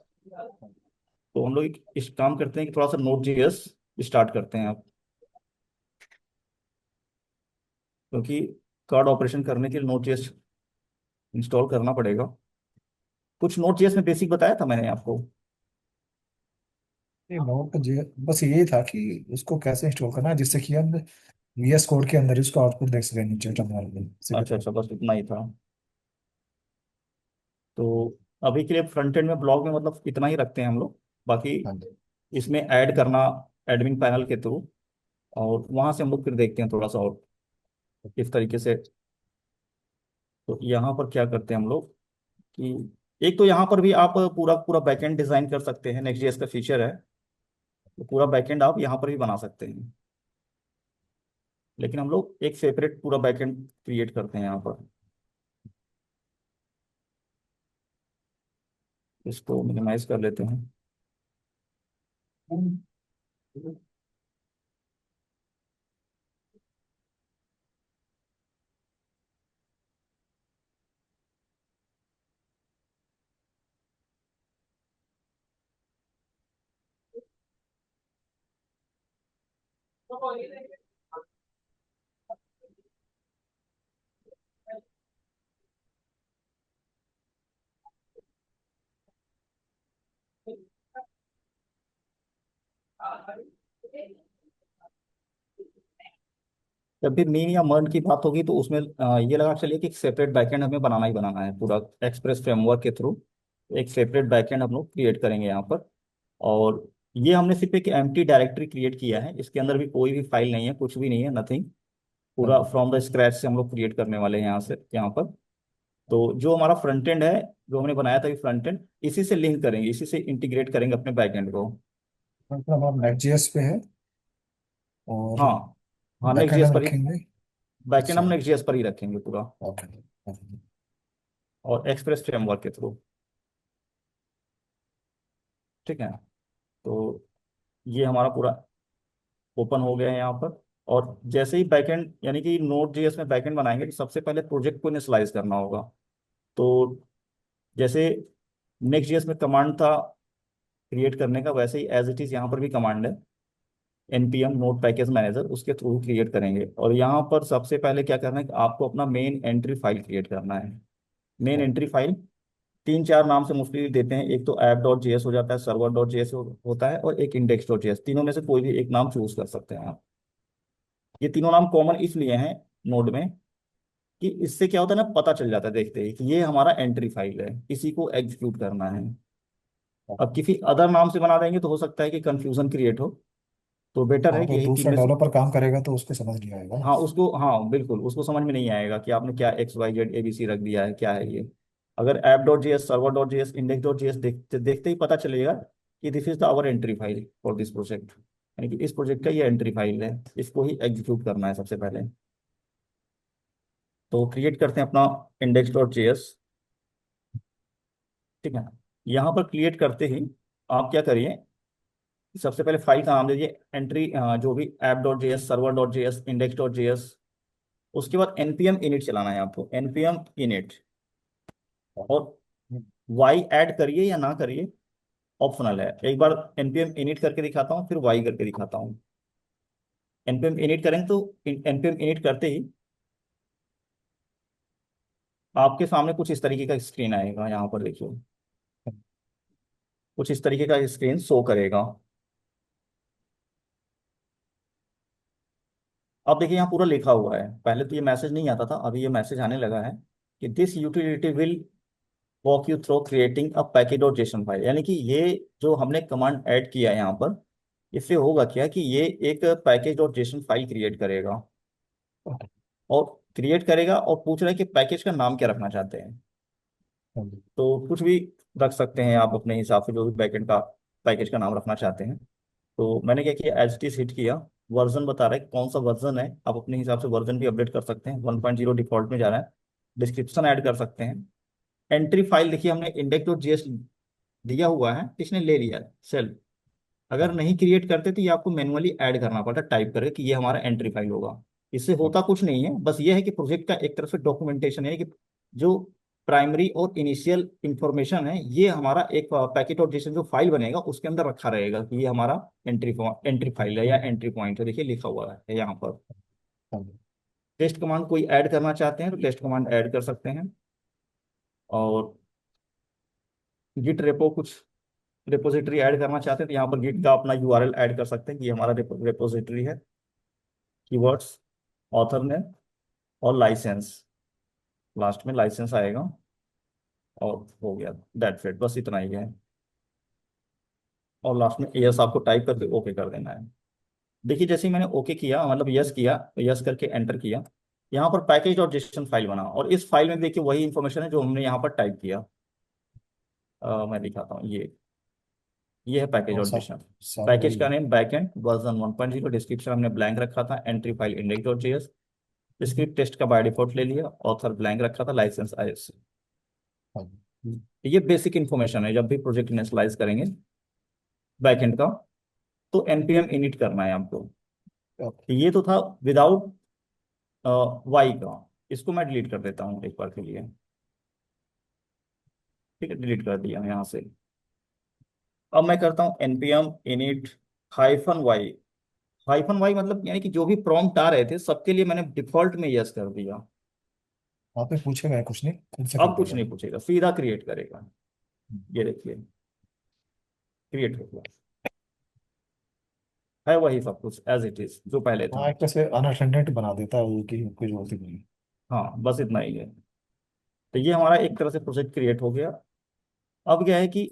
तो हम लोग इस काम करते हैं कि थोड़ा सा नोट जेएस स्टार्ट करते हैं अब, क्योंकि कार्ड ऑपरेशन करने के लिए नोट जेएस इंस्टॉल करना पड़ेगा। कुछ नोट जेएस में बेसिक बताया था मैंने आपको। ये नोट जे बस ये था कि उसको कैसे इंस्टॉल करना है जिससे कि हम वीएस कोड के अंदर ही उसका आउटपुट देख सकें नीचे टर्मिनल में अच्छा सिर्फ। अच्छा, बस इतना ही था। तो अभी के लिए फ्रंट एंड में ब्लॉग में मतलब इतना ही रखते हैं हम लोग। बाकी हाँ जी। इसमें ऐड करना एडमिन पैनल के थ्रू, और वहां से हम लोग फिर देखते हैं थोड़ा सा और किस तरीके से। तो यहाँ पर क्या करते हैं हम लोग कि एक तो यहाँ पर भी आप पूरा पूरा बैकएंड डिजाइन कर सकते हैं, नेक्स्ट जेएस का फीचर है। तो पूरा बैकएंड आप यहाँ पर भी बना सकते हैं, लेकिन हम लोग एक सेपरेट पूरा बैकएंड क्रिएट करते हैं यहाँ पर। इसको मिनिमाइज कर लेते हैं। जब भी मीन या मर्न की बात होगी तो उसमें ये लगा चलिए कि एक सेपरेट बैकएंड हमें बनाना ही बनाना है पूरा, एक्सप्रेस फ्रेमवर्क के थ्रू एक सेपरेट बैकएंड हम लोग क्रिएट करेंगे यहाँ पर। और ये हमने सिर्फ एक एम्प्टी डायरेक्टरी क्रिएट किया है, इसके अंदर भी कोई भी फाइल नहीं है, कुछ भी नहीं है, नथिंग। हाँ पूरा जी। फ्रॉम द स्क्रैच से हम लोग क्रिएट करने वाले हैं यहाँ से, यहाँ पर। तो जो हमारा फ्रंट एंड है, जो हमने बनाया था फ्रंट एंड, इसी से लिंक करेंगे, इसी से इंटीग्रेट करेंगे अपने बैकएंड को। मतलब आप नेट जेएस पे है और हाँ हाँ, नेक्स्ट बैकएंड जेएस में पर ही, रखेंगे। बैकएंड अच्छा। हम नेक्स्ट जेएस पर ही रखेंगे पूरा, ओके। और एक्सप्रेस फ्रेमवर्क के थ्रू। ठीक है। तो ये हमारा पूरा ओपन हो गया है यहाँ पर। और जैसे ही बैकएंड यानी कि नोड जेएस में बैकएंड बनाएंगे तो सबसे पहले प्रोजेक्ट को इनिशियलाइज करना होगा। तो जैसे नेक्स्ट जेएस में कमांड था क्रिएट करने का, वैसे ही एज इट इज यहाँ पर भी कमांड है, npm नोड पैकेज मैनेजर, उसके थ्रू क्रिएट करेंगे। और यहाँ पर सबसे पहले क्या करना है कि आपको अपना मेन एंट्री फाइल क्रिएट करना है। मेन एंट्री फाइल तीन चार नाम से मोस्टली देते हैं, एक तो ऐप डॉट जेएस हो जाता है, सर्वर डॉट जेएस होता है, और एक इंडेक्स डॉट जेएस। तीनों में से कोई भी एक नाम चूज कर सकते हैं आप। ये तीनों नाम कॉमन इसलिए हैं नोड में कि इससे क्या होता है ना, पता चल जाता है देखते ही कि ये हमारा एंट्री फाइल है, इसी को एग्जीक्यूट करना है। अब किसी अदर नाम से बना देंगे तो हो सकता है कि कंफ्यूजन क्रिएट हो, तो बेटर हाँ, है कि तो यही तीन दूसरा में से। डेवलपर काम करेगा तो उसको समझ नहीं आएगा ना। हाँ उसको, हाँ बिल्कुल, उसको समझ में नहीं आएगा कि आपने क्या एक्स वाई जेड एबीसी रख दिया है, क्या है ये। अगर app dot JS, server dot JS, index dot JS देखते देखते ही पता चलेगा कि this is the our entry file for this project, यानी कि इस प्रोजेक्ट का ये एंट्री फाइल है, इसको ही एग्जीक्यूट करना है सबसे पहले। तो क्रिएट करते हैं अपना इंडेक्स डॉट जेएस। ठीक है, यहाँ पर क्रिएट करते ही आप क्या करिए, सबसे पहले फाइल का नाम दीजिए एंट्री, जो भी app dot JS, server dot JS, index dot JS. उसके बाद npm init चलाना है आपको, npm init। और वाई ऐड करिए या ना करिए, ऑप्शनल है। एक बार npm init करके दिखाता हूँ, फिर वाई करके दिखाता हूँ। npm init करेंगे तो npm init करते ही आपके सामने कुछ इस तरीके का स्क्रीन आएगा, यहाँ पर देखिए कुछ इस तरीके का स्क्रीन शो करेगा। अब देखिए यहाँ पूरा लिखा हुआ है, पहले तो ये मैसेज नहीं आता था, अभी ये मैसेज आने लगा है कि this utility will walk you through creating a package dot JSON file. यानी कि ये जो हमने कमांड ऐड किया है यहाँ पर, इससे होगा क्या कि ये एक package dot JSON file create करेगा, और क्रिएट करेगा और पूछ रहा है कि पैकेज का नाम क्या रखना चाहते हैं। तो कुछ भी रख सकते हैं आप अपने हिसाब से, जो भी बैकएंड का पैकेज का नाम रखना चाहते हैं। तो मैंने क्या किया, एच टी हिट किया, वर्जन बता रहा है कौन सा वर्जन है, आप अपने हिसाब से वर्जन भी अपडेट कर सकते हैं, 1.0 डिफॉल्ट में जा रहा है। डिस्क्रिप्शन ऐड कर सकते हैं। एंट्री फाइल देखिए हमने इंडेक्स डॉट जेएस दिया हुआ है, इसने ले लिया सेल। अगर नहीं क्रिएट करते तो ये आपको मैनुअली ऐड करना पड़ता, टाइप करके कि ये हमारा एंट्री फाइल होगा। इससे होता कुछ नहीं है, बस ये है कि प्रोजेक्ट का एक तरफ से डॉक्यूमेंटेशन है कि जो प्राइमरी और इनिशियल इंफॉर्मेशन है ये हमारा एक पैकेट और जैसे जो फाइल बनेगा उसके अंदर रखा रहेगा कि ये हमारा एंट्री फाइल है या एंट्री पॉइंट है, देखिए लिखा हुआ है यहाँ पर। टेस्ट कमांड कोई ऐड करना चाहते हैं तो टेस्ट कमांड ऐड कर सकते हैं। और गिट रेपो कुछ रिपोजिटरी ऐड करना चाहते हैं तो यहाँ पर गिट का अपना यूआरएल ऐड कर सकते हैं कि ये हमारा रिपोजिटरी है। कीवर्ड्स, ऑथर ने, और लाइसेंस, लास्ट में लाइसेंस आएगा। और हो गया, दैट्स इट, बस इतना ही है। और लास्ट में यस आपको टाइप करके ओके कर देना है। देखिए जैसे ही मैंने ओके किया, मतलब यस किया, यस करके एंटर किया, यहाँ पर पैकेज और जेसन फाइल बना, और इस फाइल में देखिए वही इंफॉर्मेशन है जो हमने यहाँ पर टाइप किया। मैं दिखाता हूँ, ये है पैकेज और और सब जेसन। सब पैकेज वही का है। नेम बैकएंड वर्जन 1.0, डिस्क्रिप्शन हमने ब्लैंक रखा था, entry file index dot JS, script test का बाय डिफॉल्ट ले लिया, ऑथर ब्लैंक रखा था, लाइसेंस आईएस। हाँ, ये बेसिक इन्फॉर्मेशन है जब भी प्रोजेक्ट इनिशियलाइज करेंगे बैकएंड का, तो npm init करना है आपको। अब ये तो था विदाउट वाई का। इसको मैं डिलीट कर देता हूँ एक बार के लिए। ठीक है, डिलीट कर दिया यहाँ से। अब मैं करता हूँ npm init -y। -y मतलब यानी कि जो भी प्रॉम्प्ट आ रहे थे सबके लिए मैंने डिफॉल्ट में यस कर दिया। आपने पूछेगा कुछ नहीं, खुद से कर अब कुछ देगा। नहीं पूछेगा, सीधा क्रिएट करेगा। ये देखिए क्रिएट हो गया, है वही सब कुछ एज इट इज जो पहले था। हाँ, एक तरह से अनअटेंडेंट बना देता है वो कि कुछ होती नहीं। हाँ बस इतना ही है। तो ये हमारा एक तरह से प्रोजेक्ट क्रिएट हो गया। अब क्या है कि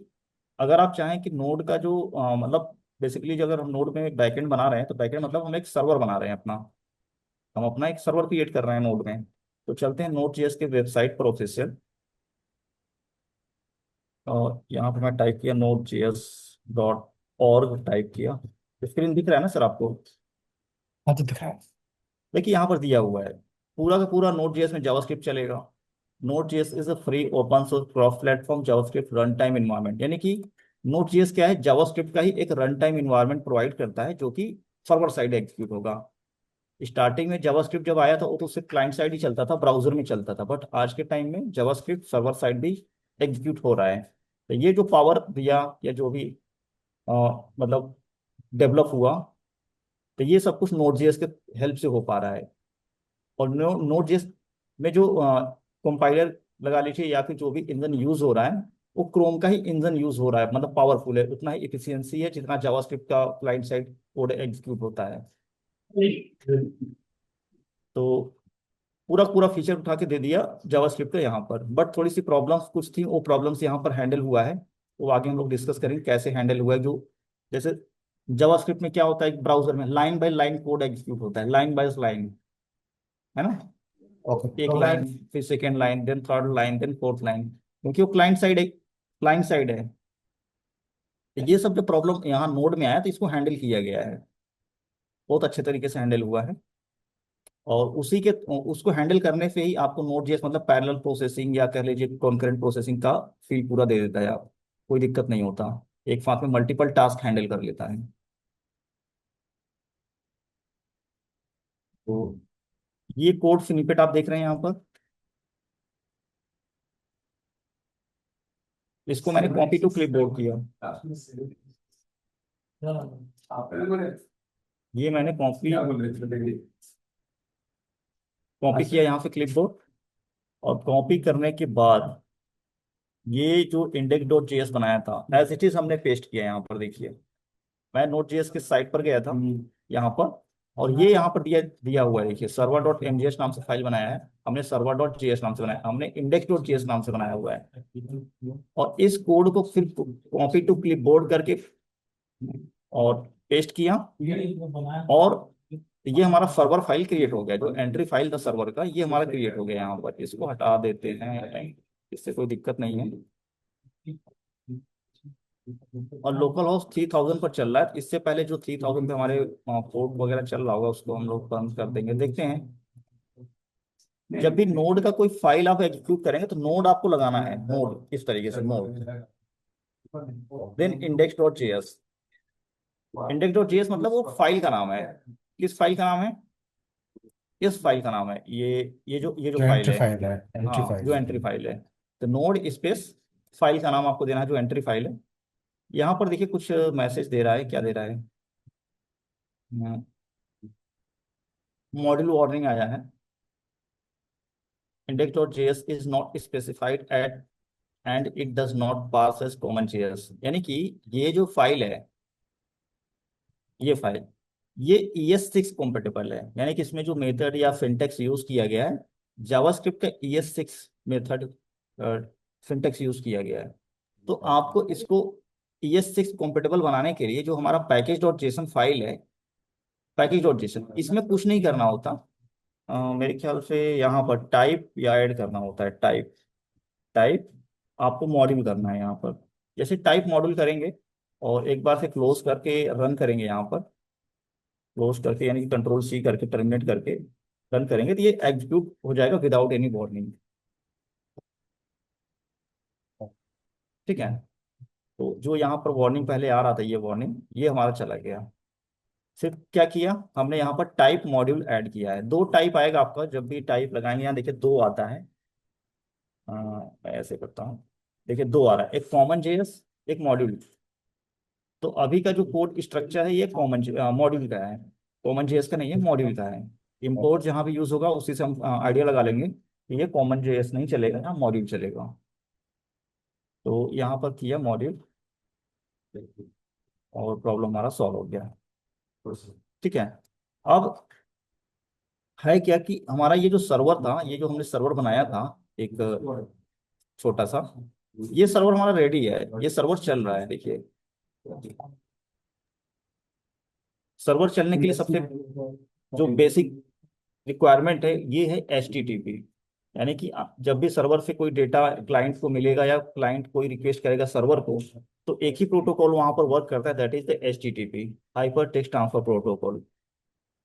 अगर आप चाहें कि नोड का जो मतलब बेसिकली जो अगर हम नोड में बैकएंड बना रहे हैं तो बैकएंड मतलब हम एक सर्वर बना रहे हैं अपना, हम अपना एक सर्वर क्रिएट कर रहे हैं नोड में। तो चलते हैं नोड जेएस के वेबसाइट पर ऑफिशियल, और यहाँ पे मैं टाइप किया node.js.org टाइप किया। स्क्रीन दिख रहा है ना सर आपको? हाँ, तो दिख रहा है। देखिए यहाँ पर दिया हुआ है पूरा का पूरा नोड जेएस में जावास्क्रिप्ट चलेगा। Node JS is a free open source cross platform JavaScript run time environment, यानी कि नोड जेएस क्या है, जावास्क्रिप्ट का ही एक रन टाइम इन्वायरमेंट प्रोवाइड करता है जो कि सर्वर साइड एग्जीक्यूट होगा। स्टार्टिंग में जावास्क्रिप्ट जब आया था वो तो सिर्फ क्लाइंट साइड ही चलता था, ब्राउजर में चलता था, बट आज के टाइम में जावास्क्रिप्ट सर्वर साइड भी एग्जीक्यूट हो रहा है। तो ये जो पावर दिया या जो भी अ, मतलब डेवलप हुआ, तो ये सब कुछ नोड जेएस के हेल्प से हो पा रहा है। और नोड जेएस में जो कंपाइलर लगा लीजिए या फिर जो भी इंजन यूज हो रहा है, वो क्रोम का ही इंजन यूज हो रहा है, मतलब पावरफुल है, उतना ही इफिशियंसी है जितना जावास्क्रिप्ट का क्लाइंट साइड कोड एग्जीक्यूट होता है। तो पूरा पूरा फीचर उठा के दे दिया जावास्क्रिप्ट का यहाँ पर। बट थोड़ी सी प्रॉब्लम्स कुछ थी, वो प्रॉब्लम्स यहाँ पर हैंडल हुआ है। वो आगे हम लोग डिस्कस करेंगे कैसे हैंडल हुआ है। जो जैसे जावास्क्रिप्ट में क्या होता है, एक ब्राउजर में line by line code execute होता है, लाइन बाय लाइन, है ना। ओके। एक लाइन, फिर second line, then third line, then fourth line, क्योंकि वो क्लाइंट साइड है। तो ये सब जो प्रॉब्लम यहाँ नोड में आया, तो इसको हैंडल किया गया है, बहुत अच्छे तरीके से हैंडल हुआ है। और उसी के उसको हैंडल करने से ही आपको नोड जेएस मतलब पैरेलल प्रोसेसिंग या कह लीजिए कॉन्करेंट प्रोसेसिंग का फील पूरा दे देता है। आप कोई दिक्कत नहीं होता, एक साथ में मल्टीपल टास्क हैंडल कर लेता है। तो ये कोड स्निपेट आप देख रहे हैं यहाँ पर, इसको मैंने कॉपी टू क्लिपबोर्ड किया। आप पहले बोले ये मैंने कॉपी क्या बोल रहे थे? कॉपी किया यहाँ से क्लिपबोर्ड। और कॉपी करने के बाद ये जो इंडेक्स डॉट जेएस बनाया था एज इट इज हमने पेस्ट किया यहाँ पर, देखिए। मैं नोट जेएस के साइट पर गया था यहाँ पर, और ये यहाँ पर दिया दिया हुआ है, देखिए सर्वर डॉट एमजीएस नाम से फाइल बनाया है हमने, सर्वर डॉट जेएस नाम से बनाया, हमने इंडेक्स डॉट जेएस नाम से बनाया हुआ है। और इस कोड को फिर कॉपी टू क्लिपबोर्ड करके और पेस्ट किया। और ये हमारा सर्वर फाइल क्रिएट हो गया, जो एंट्री फाइल था सर्वर का, ये हमारा क्रिएट हो गया यहाँ पर। इसको हटा देते हैं, इससे कोई दिक्कत नहीं है। और लोकल होस्ट 3000 पर चल रहा है, इससे पहले जो 3000 पे हमारे पोर्ट वगैरह चल रहा होगा, उसको हम लोग बंद कर देंगे। देखते हैं, जब भी नोड का कोई फाइल आप एग्जीक्यूट करेंगे तो नोड आपको लगाना है, नोड इस तरीके से, node then index dot JS. Index dot JS मतलब वो फाइल का नाम है। किस फाइल का नाम है? इस फाइल का नाम है ये जो जो फाइल एंट्री है। फाइल है, एंट्री हाँ, फाइल जो है। एंट्री फाइल है। तो नोड स्पेस फाइल का नाम आपको देना है, जो एंट्री फाइल है। यहाँ पर देखिए कुछ मैसेज दे रहा है, क्या दे रहा है, मॉड्यूल वार्निंग आया है, index.js is not specified at and it does not pass as common JS। यानी कि ये जो फाइल है, ये फाइल, ये ES6 compatible है, यानी कि इसमें जो मेथड या सिंटेक्स यूज किया गया है, जावास्क्रिप्ट का ES6 मेथड सिंटेक्स यूज किया गया है। तो आपको इसको ES6 compatible बनाने के लिए जो हमारा पैकेज डॉट जेसन फाइल है, पैकेज डॉट जेसन, इसमें कुछ नहीं करना होता। मेरे ख्याल से यहाँ पर टाइप या ऐड करना होता है, टाइप टाइप आपको मॉड्यूल करना है यहाँ पर। जैसे टाइप मॉड्यूल करेंगे और एक बार से क्लोज करके रन करेंगे, यहाँ पर क्लोज करके यानी कि कंट्रोल सी करके टर्मिनेट करके रन करेंगे, तो ये एग्जीक्यूट हो जाएगा विदाउट एनी वार्निंग। ठीक है। तो जो यहाँ पर वार्निंग पहले आ रहा था, ये वार्निंग ये हमारा चला गया। फिर क्या किया हमने, यहाँ पर टाइप मॉड्यूल ऐड किया है। दो टाइप आएगा आपका जब भी टाइप लगाएंगे, यहाँ देखिए दो आता है। मैं ऐसे करता हूँ, देखिए दो आ रहा है, एक कॉमन जेएस, एक मॉड्यूल। तो अभी का जो कोड स्ट्रक्चर है ये कॉमन मॉड्यूल का है, कॉमन जेएस का नहीं है, मॉड्यूल का है। इंपोर्ट जहाँ भी यूज होगा उसी से हम आइडिया लगा लेंगे कि ये कॉमन जेएस नहीं चलेगा, यहाँ मॉड्यूल चलेगा। तो यहाँ पर किया मॉड्यूल, और प्रॉब्लम हमारा सॉल्व हो गया। ठीक है। अब है क्या कि हमारा ये जो सर्वर था, ये जो हमने सर्वर बनाया था एक छोटा सा, ये सर्वर हमारा रेडी है, ये सर्वर चल रहा है। देखिए सर्वर चलने के लिए सबसे जो बेसिक रिक्वायरमेंट है ये है HTTP। यानी कि जब भी सर्वर से कोई डेटा क्लाइंट को मिलेगा या क्लाइंट कोई रिक्वेस्ट करेगा सर्वर को, तो एक ही प्रोटोकॉल वहां पर वर्क करता है, that is the HTTP, hyper text transfer protocol.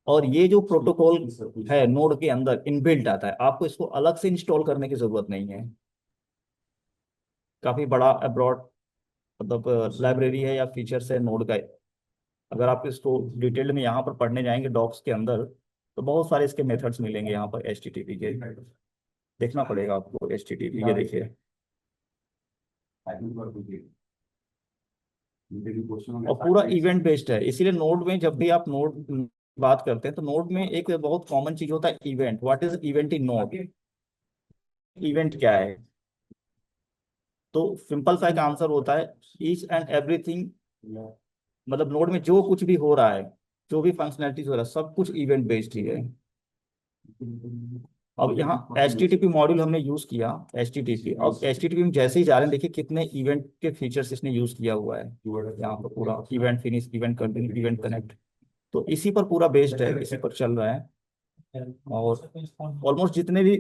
और ये जो प्रोटोकॉल है नोड के अंदर इनबिल्ट आता है, आपको इसको अलग से इंस्टॉल करने की जरूरत नहीं है। काफी बड़ा अब्रॉड मतलब लाइब्रेरी है या फीचर्स है नोड का। अगर आप इसको डिटेल में यहाँ पर पढ़ने जाएंगे डॉक्स के अंदर, तो बहुत सारे इसके मेथड्स मिलेंगे यहाँ पर HTTP के। देखना पड़ेगा आपको HTTP, ये देखिए और पूरा इवेंट बेस्ड है, इसीलिए नोड में जब भी आप नोड बात करते हैं तो नोड में एक बहुत कॉमन चीज होता है event. What is event in node? Event क्या है? तो सिंपल सा एक आंसर होता है, ईच एंड एवरीथिंग, मतलब नोड में जो कुछ भी हो रहा है, जो भी फंक्शनैलिटीज हो रहा है, सब कुछ इवेंट बेस्ड ही है। अब यहाँ H T T P module हमने यूज किया, एच टी टी पी। अब एच टी टी पी में जैसे ही जा रहे हैं, देखिए कितने इवेंट के फीचर्स इसने यूज किया हुआ है। यहाँ पर पूरा event finish, event continue, event connect, तो इसी पर पूरा बेस्ड है, इसी पर चल रहा है। और ऑलमोस्ट जितने भी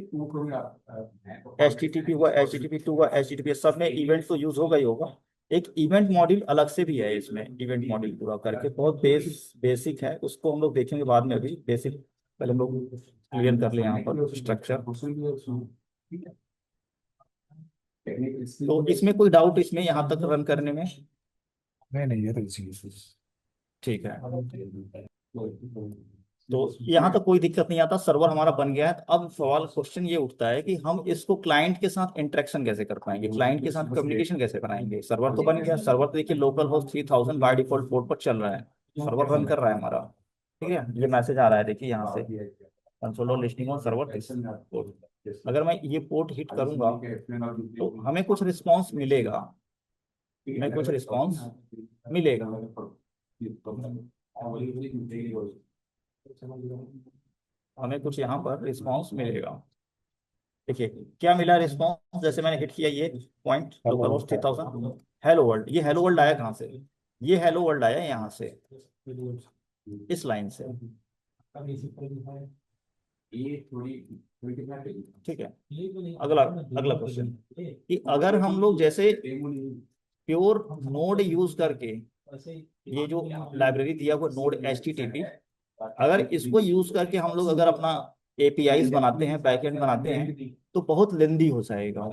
एच टी टी पी हुआ, H T T P two हुआ, एच टी टी पी, सब में इवेंट तो यूज होगा ही होगा। एक इवेंट मॉड्यूल अलग से भी है इसमें, इवेंट मॉड्यूल पूरा करके बहुत बेसिक है, उसको हम लोग देखेंगे बाद में। अभी बेसिक पहले हम लोग क्लियर कर ले यहाँ पर स्ट्रक्चर। तो इसमें कोई डाउट इसमें यहाँ तक रन करने में? नहीं नहीं, ये तो इजी है। ठीक है, तो यहाँ तक कोई दिक्कत नहीं आता, सर्वर हमारा बन गया है। अब सवाल क्वेश्चन ये उठता है कि हम इसको क्लाइंट के साथ इंटरेक्शन कैसे कर पाएंगे, क्लाइंट के साथ कम्युनिकेशन कैसे बनाएंगे। सर्वर तो बन गया, सर्वर तो देखिए local host 3000 by default port पर चल रहा है, सर्वर रन कर रहा है हमारा। ठीक है, ये मैसेज आ रहा है देखिए यहाँ से, कंसोल लिस्टिंग ऑन सर्वर। अगर मैं ये पोर्ट हिट करूंगा तो हमें कुछ रिस्पॉन्स मिलेगा, हमें कुछ रिस्पॉन्स मिलेगा। हमें कुछ यहाँ पर रिस्पॉन्स मिलेगा। देखिए क्या मिला रिस्पॉन्स, जैसे मैंने हिट किया ये point local host 3000, hello world. ये हेलो वर्ल्ड आया कहाँ से? ये हेलो वर्ल्ड आया यहाँ से, इस लाइन से। ठीक है, अगला अगला क्वेश्चन कि अगर हम लोग जैसे प्योर नोड यूज करके, ये जो लाइब्रेरी दिया हुआ node H T T P, अगर इसको यूज करके हम लोग अगर अपना एपीआईज बनाते हैं, बैकएंड बनाते हैं, तो बहुत लेंदी हो जाएगा।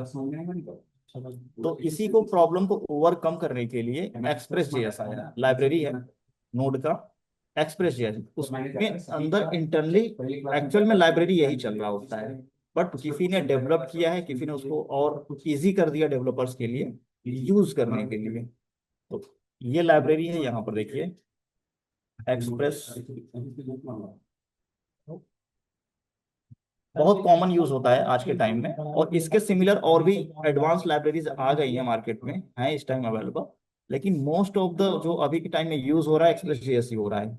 तो इसी को प्रॉब्लम को ओवरकम करने के लिए एक्सप्रेस जेएस आया, लाइब्रेरी है नोड का एक्सप्रेस जेएस। उसमें अंदर इंटरनली एक्चुअल में लाइब्रेरी यही चल रहा होता है, बट किसी ने डेवलप किया है, किसी ने उसको और इजी कर दिया डेवलपर्स के लिए यूज करने के लिए। तो ये लाइब्रेरी है यहाँ पर देखिए, एक्सप्रेस, बहुत कॉमन यूज होता है आज के टाइम में। और इसके सिमिलर और भी एडवांस लाइब्रेरीज आ गई हैं मार्केट में, हैं इस टाइम अवेलेबल, लेकिन मोस्ट ऑफ द जो अभी के टाइम में यूज हो रहा है एक्सप्रेस जेएस ही हो रहा है।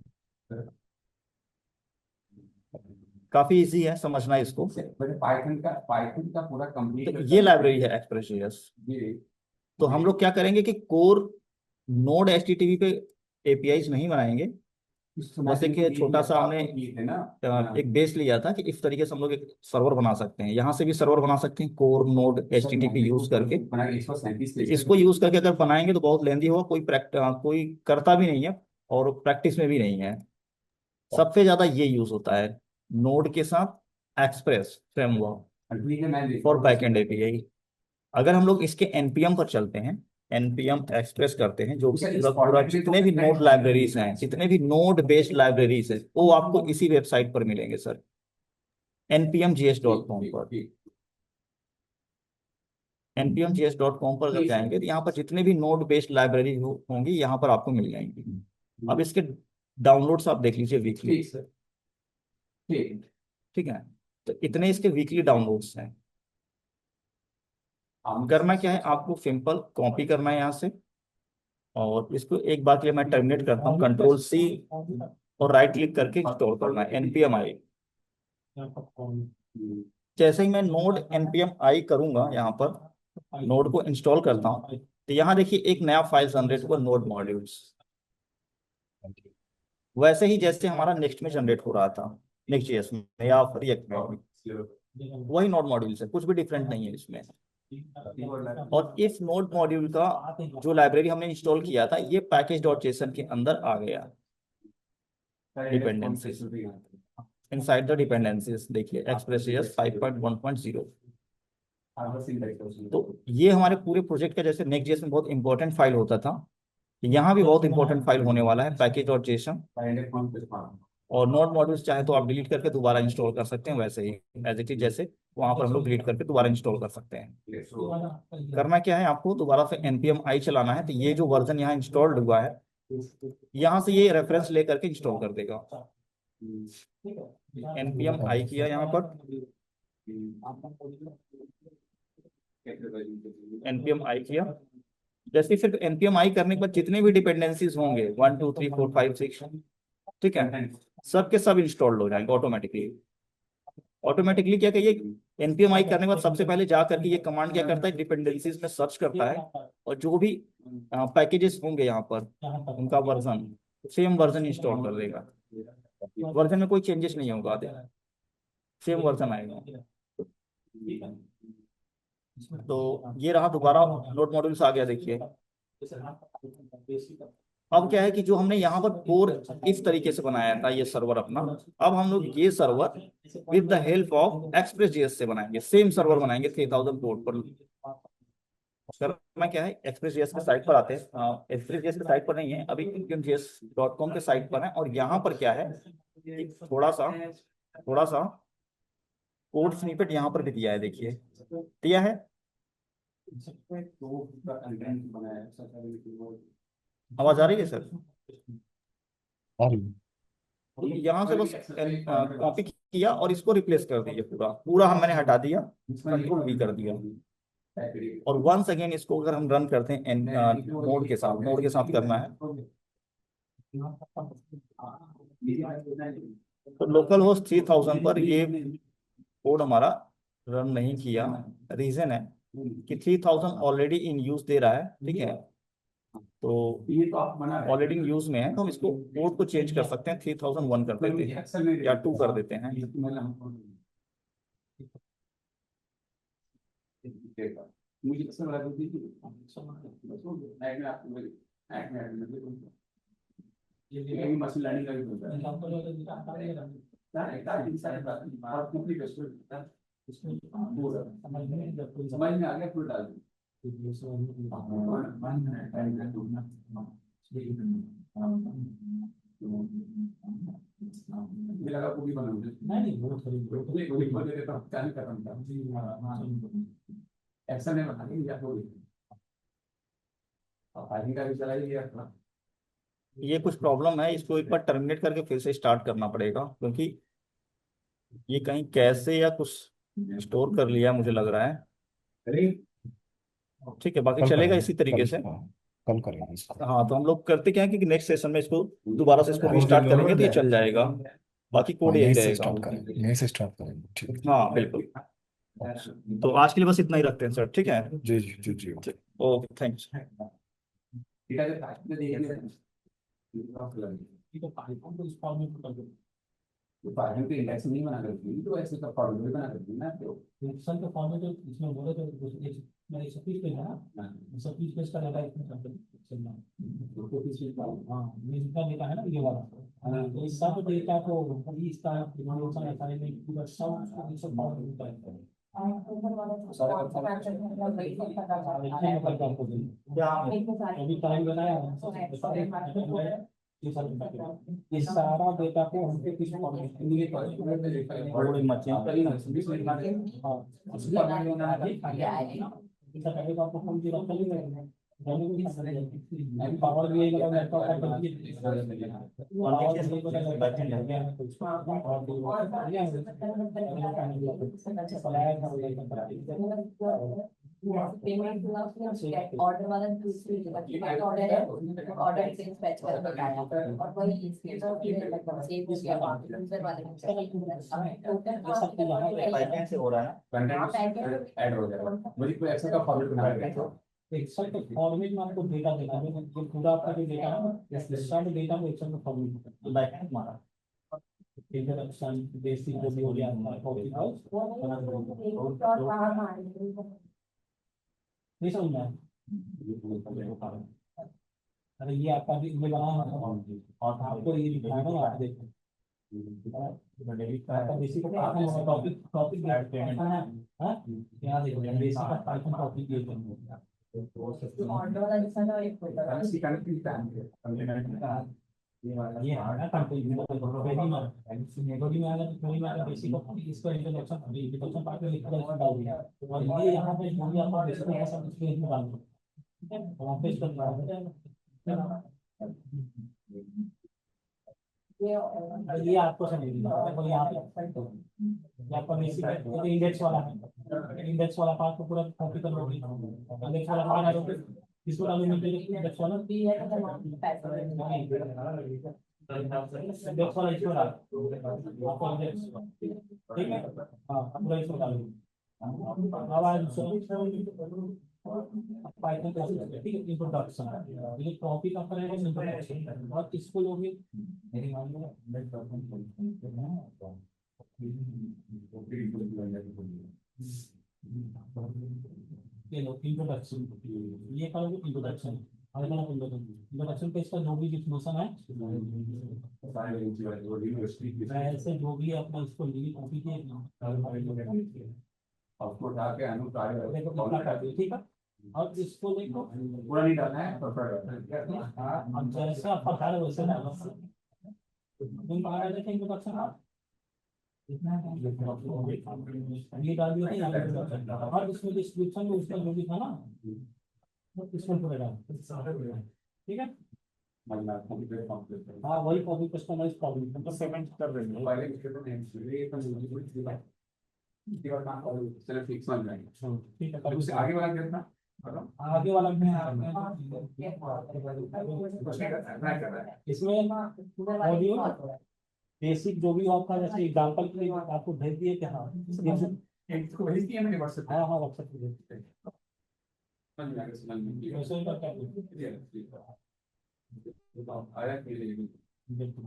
काफी इजी है समझना इसको। पाइथन का पूरा कंप्लीट तो ये लाइब्रेरी है एक्सप्रेस जेएस। तो हम लोग क्या करेंगे कि कोर नोड एचटीटीपी पे एपीआईज नहीं बनाएंगे। जैसे कि छोटा सा हमने एक बेस लिया था कि इस तरीके से हम लोग एक सर्वर बना सकते हैं, यहाँ से भी सर्वर बना सकते हैं कोर नोड एचटीटीपी यूज करके। इसको यूज करके अगर बनाएंगे तो बहुत लेंदी होगा, कोई करता भी नहीं है और प्रैक्टिस में भी नहीं है। सबसे ज्यादा ये यूज होता है नोड के साथ express framework for backend API. अगर हम लोग इसके एनपीएम पर चलते हैं, एनपीएम एक्सप्रेस करते हैं, जो कि पूरा पूरा जितने भी नोड लाइब्रेरीज हैं, जितने भी नोड बेस्ड लाइब्रेरीज है, वो आपको इसी वेबसाइट पर मिलेंगे सर, npmjs.com पर। npmjs.com पर अगर जाएंगे तो यहाँ पर जितने भी नोड बेस्ड लाइब्रेरी होंगी यहाँ पर आपको मिल जाएंगी। अब इसके डाउनलोड्स आप देख लीजिए वीकली। ठीक है, तो इतने इसके वीकली डाउनलोड्स हैं। करना क्या है, आपको सिंपल कॉपी करना है यहाँ से, और इसको एक बार के लिए मैं टर्मिनेट करता हूँ, कंट्रोल सी और राइट क्लिक करके इंस्टॉल करना है npm i। जैसे ही मैं नोड npm i करूंगा, यहाँ पर नोड को इंस्टॉल करता हूँ, तो यहाँ देखिए एक नया फाइल जनरेट हुआ, नोड मॉड्यूल्स। वैसे ही जैसे हमारा नेक्स्ट में जनरेट हो रहा था, नेक्स्ट जेएस में या रिएक्ट में, वही नोड मॉड्यूल्स है, कुछ भी डिफरेंट नहीं है इसमें। और इस नोड मॉड्यूल का जो लाइब्रेरी हमने इंस्टॉल किया था, ये पैकेज डॉट जेसन के अंदर आ गया, डिपेंडेंसीज, इनसाइड द डिपेंडेंसीज देखिए एक्सप्रेस 5.1.0। तो ये हमारे पूरे प्रोजेक्ट का जैसे नेक्स्ट जेएस में बहुत इंपॉर्टेंट फाइल होता था, यहाँ भी बहुत इंपॉर्टेंट फाइल होने वाला है पैकेज डॉट जेसन। और नोड मॉड्यूल्स चाहे तो आप डिलीट करके दोबारा इंस्टॉल कर सकते हैं, वैसे ही एज इट इज जैसे वहां पर हम लोग डिलीट करके दोबारा इंस्टॉल कर सकते हैं। करना क्या है, आपको दोबारा से npm i चलाना है, तो ये जो वर्जन यहाँ इंस्टॉल्ड हुआ है यहाँ से ये रेफरेंस लेकर के इंस्टॉल कर देगा। npm i किया यहाँ पर, npm i किया, जैसे फिर npm i करने के बाद जितने भी डिपेंडेंसीज होंगे 1 2 3 4 5 6, ठीक है, सब के सब इंस्टॉल्ड हो जाएंगे ऑटोमेटिकली। ऑटोमेटिकली क्या कहिए, npm i करने के बाद सबसे पहले जा करके ये कमांड क्या करता है, डिपेंडेंसीज में सर्च करता है और जो भी पैकेजेस होंगे यहाँ पर उनका वर्जन, सेम वर्जन इंस्टॉल कर देगा। वर्जन में कोई चेंजेस नहीं होगा, सेम वर्जन आएगा। तो ये रहा दोबारा नोड मॉड्यूल्स आ गया, देखिए। अब क्या है कि जो हमने यहाँ पर कोर इस तरीके से बनाया था ये सर्वर अपना, अब हम लोग ये server with the help of Express js से बनाएंगे, सेम सर्वर बनाएंगे 3000 पोर्ट पर। करना क्या है, एक्सप्रेस.js के साइट पर आते हैं, एक्सप्रेस.js के साइट पर नहीं है अभी, js.com के साइट पर है। और यहाँ पर क्या है कि थोड़ा सा कोड स्निपेट यहाँ पर भी दिया है, देखिए दिया है। आवाज आ रही है सर? और तो यहाँ से बस कॉपी किया और इसको रिप्लेस कर दिया, पूरा पूरा हम मैंने हटा दिया, कंट्रोल भी कर दिया। और वंस अगेन इसको अगर हम रन करते हैं नोड के साथ करना है, तो लोकल होस्ट 3000 पर ये कोड हमारा रन नहीं किया। रीजन है कि 3000 ऑलरेडी इन यूज दे रहा है, ठीक है, तो ऑलरेडी इन यूज में है, तो हम इसको कोड को चेंज कर सकते हैं, 3001 कर देते हैं या 2 कर देते हैं। मशीन लर्निंग का भी होता है। समझ में आ गया, फुल डाल लगा पूरी बना नहीं वो ऐसा नहीं बना का भी चला ही गया। ये कुछ प्रॉब्लम है, इसको एक बार टर्मिनेट करके फिर से स्टार्ट करना पड़ेगा, क्योंकि ये कहीं कैसे या कुछ स्टोर कर लिया मुझे लग रहा है। ठीक है, बाकी कल चलेगा करेंगे, इसी तरीके से। कल करेंगे इसको। हाँ, तो हम लोग करते क्या है कि नेक्स्ट सेशन में इसको दोबारा से इसको रीस्टार्ट करेंगे तो ये चल जाएगा, बाकी हाँ कोड यहीं यही से रहेगा। स्टार्ट करेंगे, यहीं से स्टार्ट करेंगे, ठीक हाँ बिल्कुल। तो आज के लिए बस इतना ही रखते हैं सर, ठीक है? है। जी जी जी जी ओके। Okay, thanks. तो पाइथन पे इंडेक्स नहीं बना करती, तो ऐसे का फॉर्मूला बना करती है ना। तो फंक्शन का फॉर्मूला इसमें बोले तो मैं सब कुछ पे है ना, सब कुछ पे इसका डाटा इसमें चलना तो कुछ हां ये इसका डेटा है ना, ये वाला तो इस सब डेटा को इसका इन्फॉर्मेशन असाइनमेंट पूरा सब फॉर्मूला होता है। सारा अभी टाइम बनाया ये सारा डेटा को हमको किस फॉर्मेट में बड़ी मच्छी आपको फोन की रखा पावर भी पेमेंट ऑर्डर वाला ऑर्डर है, ऑर्डर से फैच कर बताया और वही सेव हो गया यूजर वाले पाइपलाइन से हो रहा है, कंटेंट ऐड हो जाएगा। मुझे कोई एक्सेल का फॉर्मेट बना के दो, एक्सेल का फॉर्मेट में आपको डेटा देना है, जो पूरा आपका जो डेटा है ना सब डेटा में एक्सेल का फॉर्मेट तो बैकएंड हमारा इंट्रोडक्शन बेसिक जो भी हो गया कॉपी हाउस नहीं समझ में आया। अरे ये आपका भी ये बना है और आपको ये दिखाना है, आप देखो आपका बेसिक टॉपिक टॉपिक पेमेंट है हां, यहां देखो बेसिक का पाइथन टॉपिक ये ऑर्डर वाला जैसा ना एक होता है कनेक्टिविटी का ये है ना कंट्री में मेमोरी में अगर मेमोरी में अगर बेसिक इसको इंट्रोडक्शन अभी इंट्रोडक्शन पार्ट में लिखा है डाल दिया और ये यहाँ पे जो भी आपका बेसिक है सब इसमें इसमें डाल दो ठीक है वहाँ पे इसको डाल दो ये आपको समझ और यहाँ पे ये आपका बेसिक है ये इंडेक्स वाला है इंडेक्स वाला पार्ट को पूरा कॉपी कर लोगे इंडेक्स वाला कहाँ डालोगे इसको डालोगे इंडेक्स वाला इंडेक्स वाला इसको डालो आपको इंडेक्स ठीक है हाँ पूरा इसको डालोगे अब आज पाइथन क्लासेस ठीक है इंट्रोडक्शन ये टॉपिक आपका रहेगा इंट्रोडक्शन और इसको लोगे मेरी मान लो ये लो इंट्रोडक्शन ये करोगे इंट्रोडक्शन अलग अलग इंट्रोडक्शन पे इसका जो भी डिफिनेशन है ऐसे जो भी अपना इसको लिखी कॉपी किए आपको उठा के अनुसार देखो कितना कर दिया ठीक है और इसको देखो पूरा नहीं डालना है अब जैसा आपका था वैसे ना तुम कहाँ डाले थे इंट्रोडक्शन ये डाल दिया था यहाँ पे introduction। और इसमें डिस्क्रिप्शन में उसका जो भी था ना वो इसमें पूरा डाल ठीक है हाँ वही कॉपी कस्टमाइज कॉपी तो पेमेंट कर रही है। पहले तो चलो फिक्स बन जाएगा ठीक है अब उससे आगे वाला कितना आगे वाला में इसमें मॉड्यूल बेसिक जो भी आपका जैसे एग्जांपल के लिए आपको भेज दिए कि हाँ एक को भेज दिया मैंने व्हाट्सएप हाँ हाँ व्हाट्सएप पे भेज दिए। समझ में आ गया समझ में वैसे ही करके आप आया कि बिल्कुल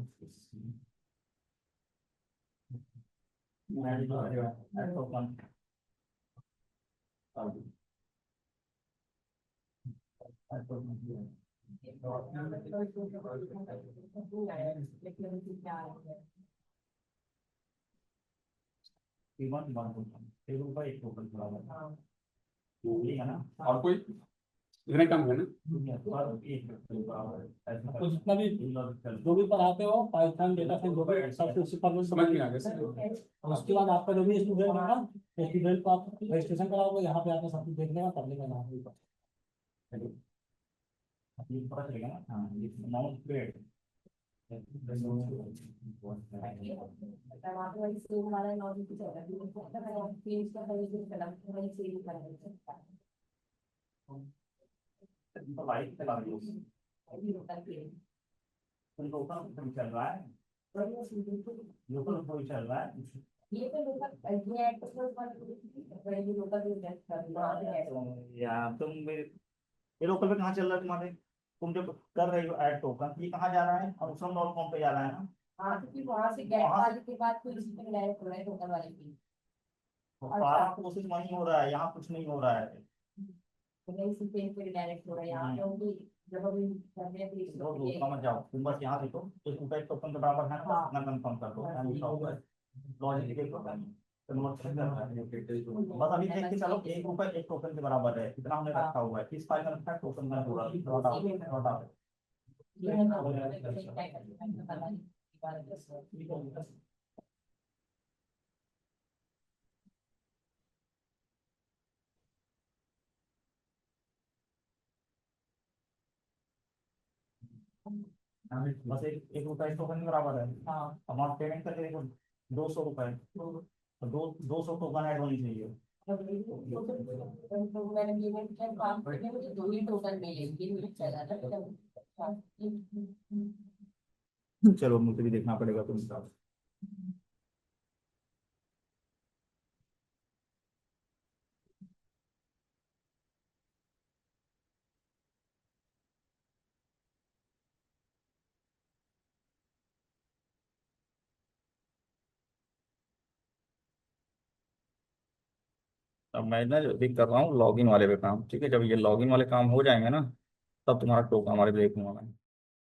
एक टोकन बराबर ये है ना और कोई इतने कम है ना आपको जितना भी जो भी पढ़ाते हो पाइथन डेटा टाइप जो भी सब कुछ सिखा समझ में आ गया सर और उसके बाद आपका जो भी स्टूडेंट है ना स्टूडेंट को आप रजिस्ट्रेशन कराओगे यहाँ पे आके सब कुछ देख लेगा पढ़ने का यहाँ पे ये पता चलेगा ना हाँ ये नॉन ग्रेड लाइट चला रही है लोकल चल रहा है लोकल चल रहा है ये तो लोकल ये तो लोकल यार तुम मेरे ये लोकल पे कहाँ चल रहा है तुम्हारे? तुम जो कर रहे हो ऐड टोकन ये कहाँ जा रहा है? और उसमें डॉट कॉम पे जा रहा है ना? हाँ क्योंकि वहां से गैप वाले के बाद कोई इसी पे डायरेक्ट हो रहा है टोकन वाले की और सारा प्रोसेस वहीं हो रहा है, यहाँ कुछ नहीं हो रहा है। तो नहीं इसी पेज पे डायरेक्ट हो रहा है यहाँ क्योंकि जब अभी करते हैं दो तो दूसरा मत जाओ, तुम बस यहाँ देखो तो ऊपर एक टोकन के बराबर है ना, हाँ। इतना कंफर्म कर दो। लॉजिक एक टोकन कन्वर्ट कर रहा है। बस अभी देख के चलो एक रुपए एक टोकन के बराबर है, इतना हमने रखा हुआ है। किस फाइल में रखा है? टोकन में पूरा ये है ना बस एक एक रुपए एक टोकन के बराबर है। हाँ अमाउंट पेमेंट करके देखो 200 रुपए, तो 200 टोकन ऐड होनी चाहिए। तो मैंने पेमेंट किया काम करके मुझे 2 ही टोकन मिले ये मुझे चला था चलो मुझे भी देखना पड़ेगा तुम साथ। अब मैं ना जो भी कर रहा हूँ लॉगिन वाले पे काम, ठीक है? जब ये लॉगिन वाले काम हो जाएंगे ना तब तुम्हारा टोकन हमारे देखूंगा मैं।